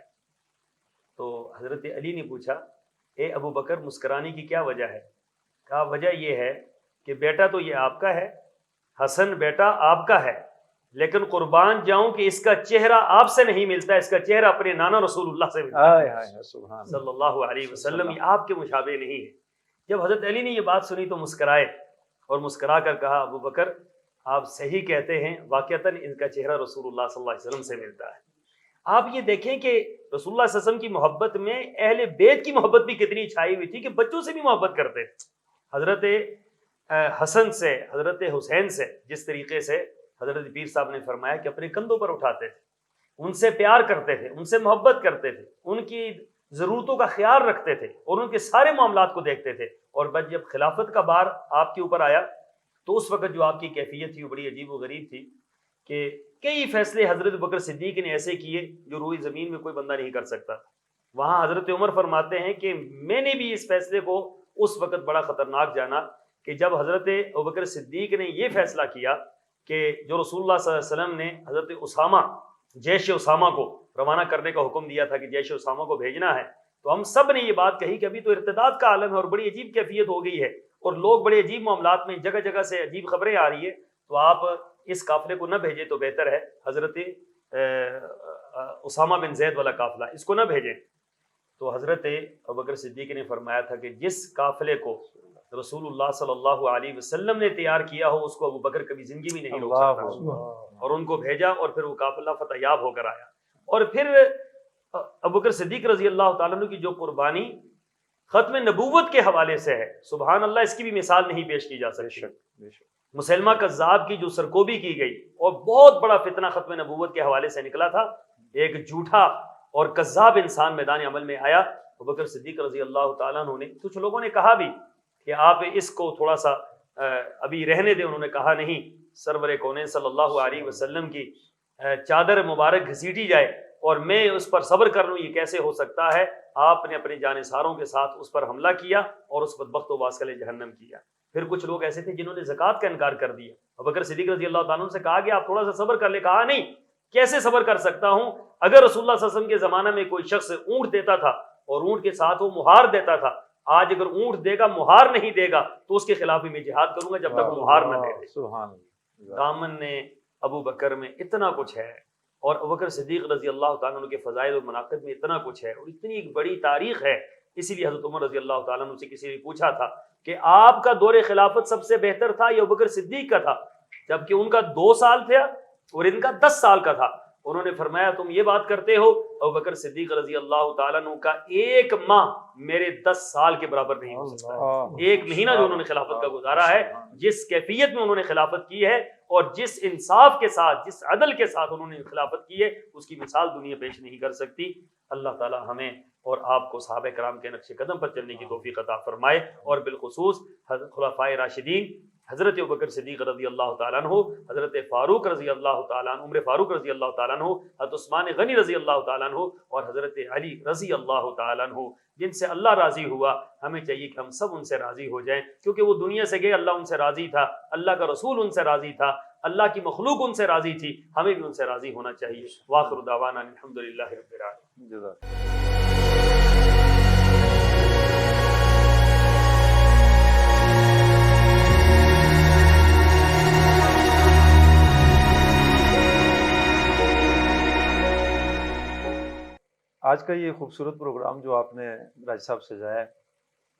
تو حضرت علی نے پوچھا اے ابو بکر مسکرانے کی کیا وجہ ہے؟ کہا وجہ یہ ہے کہ بیٹا تو یہ آپ کا ہے، حسن بیٹا آپ کا ہے، لیکن قربان جاؤں کہ اس کا چہرہ آپ سے نہیں ملتا، اس کا چہرہ اپنے نانا رسول اللہ سے ملتا ہے صلی اللہ علیہ وسلم، یہ آپ کے مشابہ نہیں ہے. جب حضرت علی نے یہ بات سنی تو مسکرائے اور مسکرا کر کہا ابو بکر آپ صحیح کہتے ہیں، واقعتاً ان کا چہرہ رسول اللہ صلی اللہ علیہ وسلم سے ملتا ہے. آپ یہ دیکھیں کہ رسول اللہ صلی اللہ علیہ وسلم کی محبت میں اہل بیت کی محبت بھی کتنی چھائی ہوئی تھی کہ بچوں سے بھی محبت کرتے. حضرت حسن سے، حضرت حسین سے جس طریقے سے حضرت پیر صاحب نے فرمایا کہ اپنے کندھوں پر اٹھاتے تھے، ان سے پیار کرتے تھے، ان سے محبت کرتے تھے، ان کی ضرورتوں کا خیال رکھتے تھے اور ان کے سارے معاملات کو دیکھتے تھے. اور بس جب خلافت کا بار آپ کے اوپر آیا تو اس وقت جو آپ کی کیفیت تھی وہ بڑی عجیب و غریب تھی کہ کئی فیصلے حضرت بکر صدیق نے ایسے کیے جو روئی زمین میں کوئی بندہ نہیں کر سکتا. وہاں حضرت عمر فرماتے ہیں کہ میں نے بھی اس فیصلے کو اس وقت بڑا خطرناک جانا کہ جب حضرت ابوبکر صدیق نے یہ فیصلہ کیا کہ جو رسول اللہ صلی اللہ علیہ وسلم نے حضرت اسامہ، جیش اسامہ کو روانہ کرنے کا حکم دیا تھا کہ جیش اسامہ کو بھیجنا ہے، تو ہم سب نے یہ بات کہی کہ ابھی تو ارتداد کا عالم ہے اور بڑی عجیب کیفیت ہو گئی ہے اور لوگ بڑے عجیب معاملات میں جگہ جگہ سے عجیب خبریں آ رہی ہے، تو آپ اس قافلے کو نہ بھیجیں تو بہتر ہے، حضرت اسامہ بن زید والا قافلہ اس کو نہ بھیجیں. تو حضرت ابوبکر صدیق نے فرمایا تھا کہ جس قافلے کو رسول اللہ صلی اللہ علیہ وسلم نے تیار کیا ہو اس کو ابو بکر کبھی زندگی میں نہیں روک سکتا، اور ان کو بھیجا اور پھر وہ قافلہ فتح یاب ہو کر آیا. اور پھر ابو بکر صدیق رضی اللہ تعالیٰ عنہ کی جو قربانی ختم نبوت کے حوالے سے ہے، سبحان اللہ، اس کی بھی مثال نہیں پیش کی جا سکتی. مسلمہ کذاب کی جو سرکوبی کی گئی اور بہت بڑا فتنہ ختم نبوت کے حوالے سے نکلا تھا، ایک جھوٹا اور کذاب انسان میدان عمل میں آیا. ابو بکر صدیق رضی اللہ تعالیٰ عنہ نے، کچھ لوگوں نے کہا بھی کہ آپ اس کو تھوڑا سا ابھی رہنے دیں، انہوں نے کہا نہیں، سرور کونین صلی اللہ علیہ وسلم کی چادر مبارک گھسیٹی جائے اور میں اس پر صبر کر لوں، یہ کیسے ہو سکتا ہے؟ آپ نے اپنے جانثاروں کے ساتھ اس پر حملہ کیا اور اس بدبخت کو واسکل جہنم کیا۔ پھر کچھ لوگ ایسے تھے جنہوں نے زکوٰۃ کا انکار کر دیا۔ ابوبکر صدیق رضی اللہ تعالیٰ عنہ سے کہا کہ آپ تھوڑا سا صبر کر لے، کہا نہیں، کیسے صبر کر سکتا ہوں؟ اگر رسول اللہ صلی اللہ علیہ وسلم کے زمانہ میں کوئی شخص اونٹ دیتا تھا اور اونٹ کے ساتھ وہ مہار دیتا تھا، آج اگر اونٹ دے گا مہار نہیں دے گا تو اس کے خلاف بھی میں جہاد کروں گا جب تک وہ مہار نہ دے دے۔ سبحان اللہ۔ دامن نے ابو بکر میں اتنا کچھ ہے، اور ابوبکر صدیق رضی اللہ تعالیٰ عنہ کے فضائل اور مناقب میں اتنا کچھ ہے، اور اتنی ایک بڑی تاریخ ہے۔ اسی لیے حضرت عمر رضی اللہ تعالیٰ عنہ سے کسی نے پوچھا تھا کہ آپ کا دور خلافت سب سے بہتر تھا یا ابوبکر صدیق کا تھا، جبکہ ان کا 2 سال تھا اور ان کا 10 سال کا تھا۔ انہوں نے فرمایا تم یہ بات کرتے ہو، ابوبکر صدیق رضی اللہ تعالیٰ عنہ کا 1 ماہ میرے 10 سال کے برابر نہیں ہو سکتا ہے۔ 1 مہینہ جو انہوں نے خلافت کا گزارا ہے، جس کیفیت میں انہوں نے خلافت کی ہے اور جس انصاف کے ساتھ، جس عدل کے ساتھ انہوں نے خلافت کی ہے، اس کی مثال دنیا پیش نہیں کر سکتی۔ اللہ تعالی ہمیں اور آپ کو صحابہ کرام کے نقش قدم پر چلنے کی توفیق عطا فرمائے، اور بالخصوص خلفائے راشدین حضرت ابوبکر صدیق رضی اللہ تعالیٰ عنہ، حضرت فاروق رضی اللہ تعالیٰ عنہ، عمر فاروق رضی اللہ تعالیٰ عنہ، حضرت عثمان غنی رضی اللہ تعالیٰ عنہ، اور حضرت علی رضی اللہ تعالیٰ عنہ، جن سے اللہ راضی ہوا۔ ہمیں چاہیے کہ ہم سب ان سے راضی ہو جائیں، کیونکہ وہ دنیا سے گئے، اللہ ان سے راضی تھا، اللہ کا رسول ان سے راضی تھا، اللہ کی مخلوق ان سے راضی تھی، ہمیں بھی ان سے راضی ہونا چاہیے۔ وآخر دعوانا الحمدللہ رب العالمین۔ جزاک آج کا یہ خوبصورت پروگرام جو آپ نے راج صاحب سجایا ہے،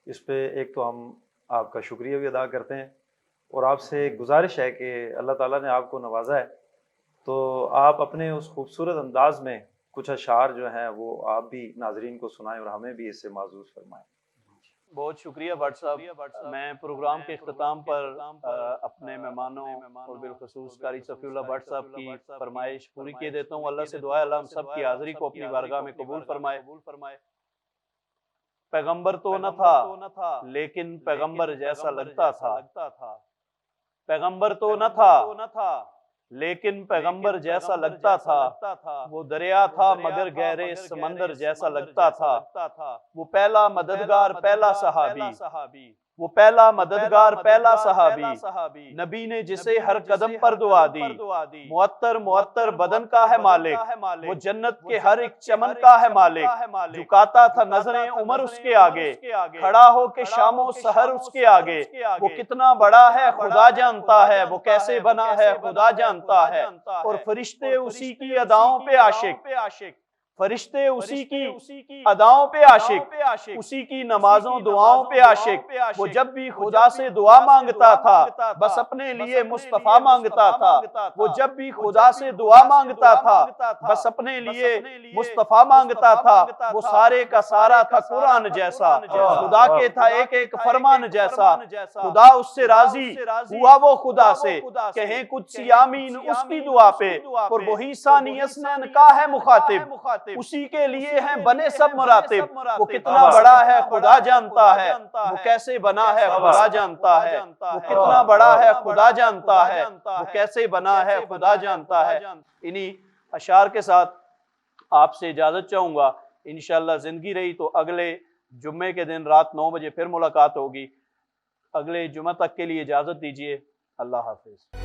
اس پہ ایک تو ہم آپ کا شکریہ بھی ادا کرتے ہیں، اور آپ سے ایک گزارش ہے کہ اللہ تعالیٰ نے آپ کو نوازا ہے تو آپ اپنے اس خوبصورت انداز میں کچھ اشعار جو ہیں وہ آپ بھی ناظرین کو سنائیں اور ہمیں بھی اس سے معزوز فرمائیں۔ بہت شکریہ بٹ صاحب۔ میں پروگرام کے اختتام پر اپنے مہمانوں اور بالخصوص قاری صفی اللہ بٹ صاحب کی فرمائش پوری کیے دیتا ہوں۔ اللہ سے دعا ہے اللہ ہم سب کی حاضری کو اپنی بارگاہ میں قبول فرمائے۔ پیغمبر تو نہ تھا لیکن پیغمبر جیسا لگتا تھا، پیغمبر تو نہ تھا لیکن پیغمبر جیسا لگتا تھا، وہ دریا تھا مگر گہرے سمندر جیسا لگتا تھا، وہ پہلا مددگار پہلا صحابی، وہ پہلا مددگار پہلا صحابی، نبی نے جسے ہر قدم پر دعا دی، معطر بدن کا ہے مالک، وہ جنت کے ہر ایک چمن کا ہے مالک، جھکاتا تھا نظریں عمر اس کے آگے، کھڑا ہو کے شام و سحر اس کے آگے، وہ کتنا بڑا ہے خدا جانتا ہے، وہ کیسے بنا ہے خدا جانتا ہے، اور فرشتے اسی کی اداؤں پہ عاشق، فرشتے اسی کی اداؤں پہ عاشق، اسی کی نمازوں دعاؤں پہ عاشق، وہ جب بھی خدا سے دعا مانگتا تھا بس اپنے لیے مصطفیٰ مانگتا تھا، وہ جب بھی خدا سے دعا مانگتا تھا بس اپنے لیے مصطفیٰ مانگتا تھا، وہ سارے کا سارا تھا قرآن جیسا، خدا کے تھا ایک ایک فرمان جیسا، خدا اس سے راضی ہوا وہ خدا سے، کہیں کچھ آمین اس کی دعا پہ، اور وہی ثانی اسنین کا ہے مخاطب، اسی کے لیے ہیں بنے سب مراتب، وہ کتنا بڑا ہے خدا جانتا ہے، وہ کیسے بنا ہے خدا جانتا ہے، وہ کتنا بڑا ہے خدا جانتا ہے، وہ کیسے بنا ہے خدا جانتا ہے۔ انہی اشعار کے ساتھ آپ سے اجازت چاہوں گا، انشاءاللہ زندگی رہی تو اگلے جمعے کے دن رات 9 بجے پھر ملاقات ہوگی۔ اگلے جمعہ تک کے لیے اجازت دیجیے، اللہ حافظ۔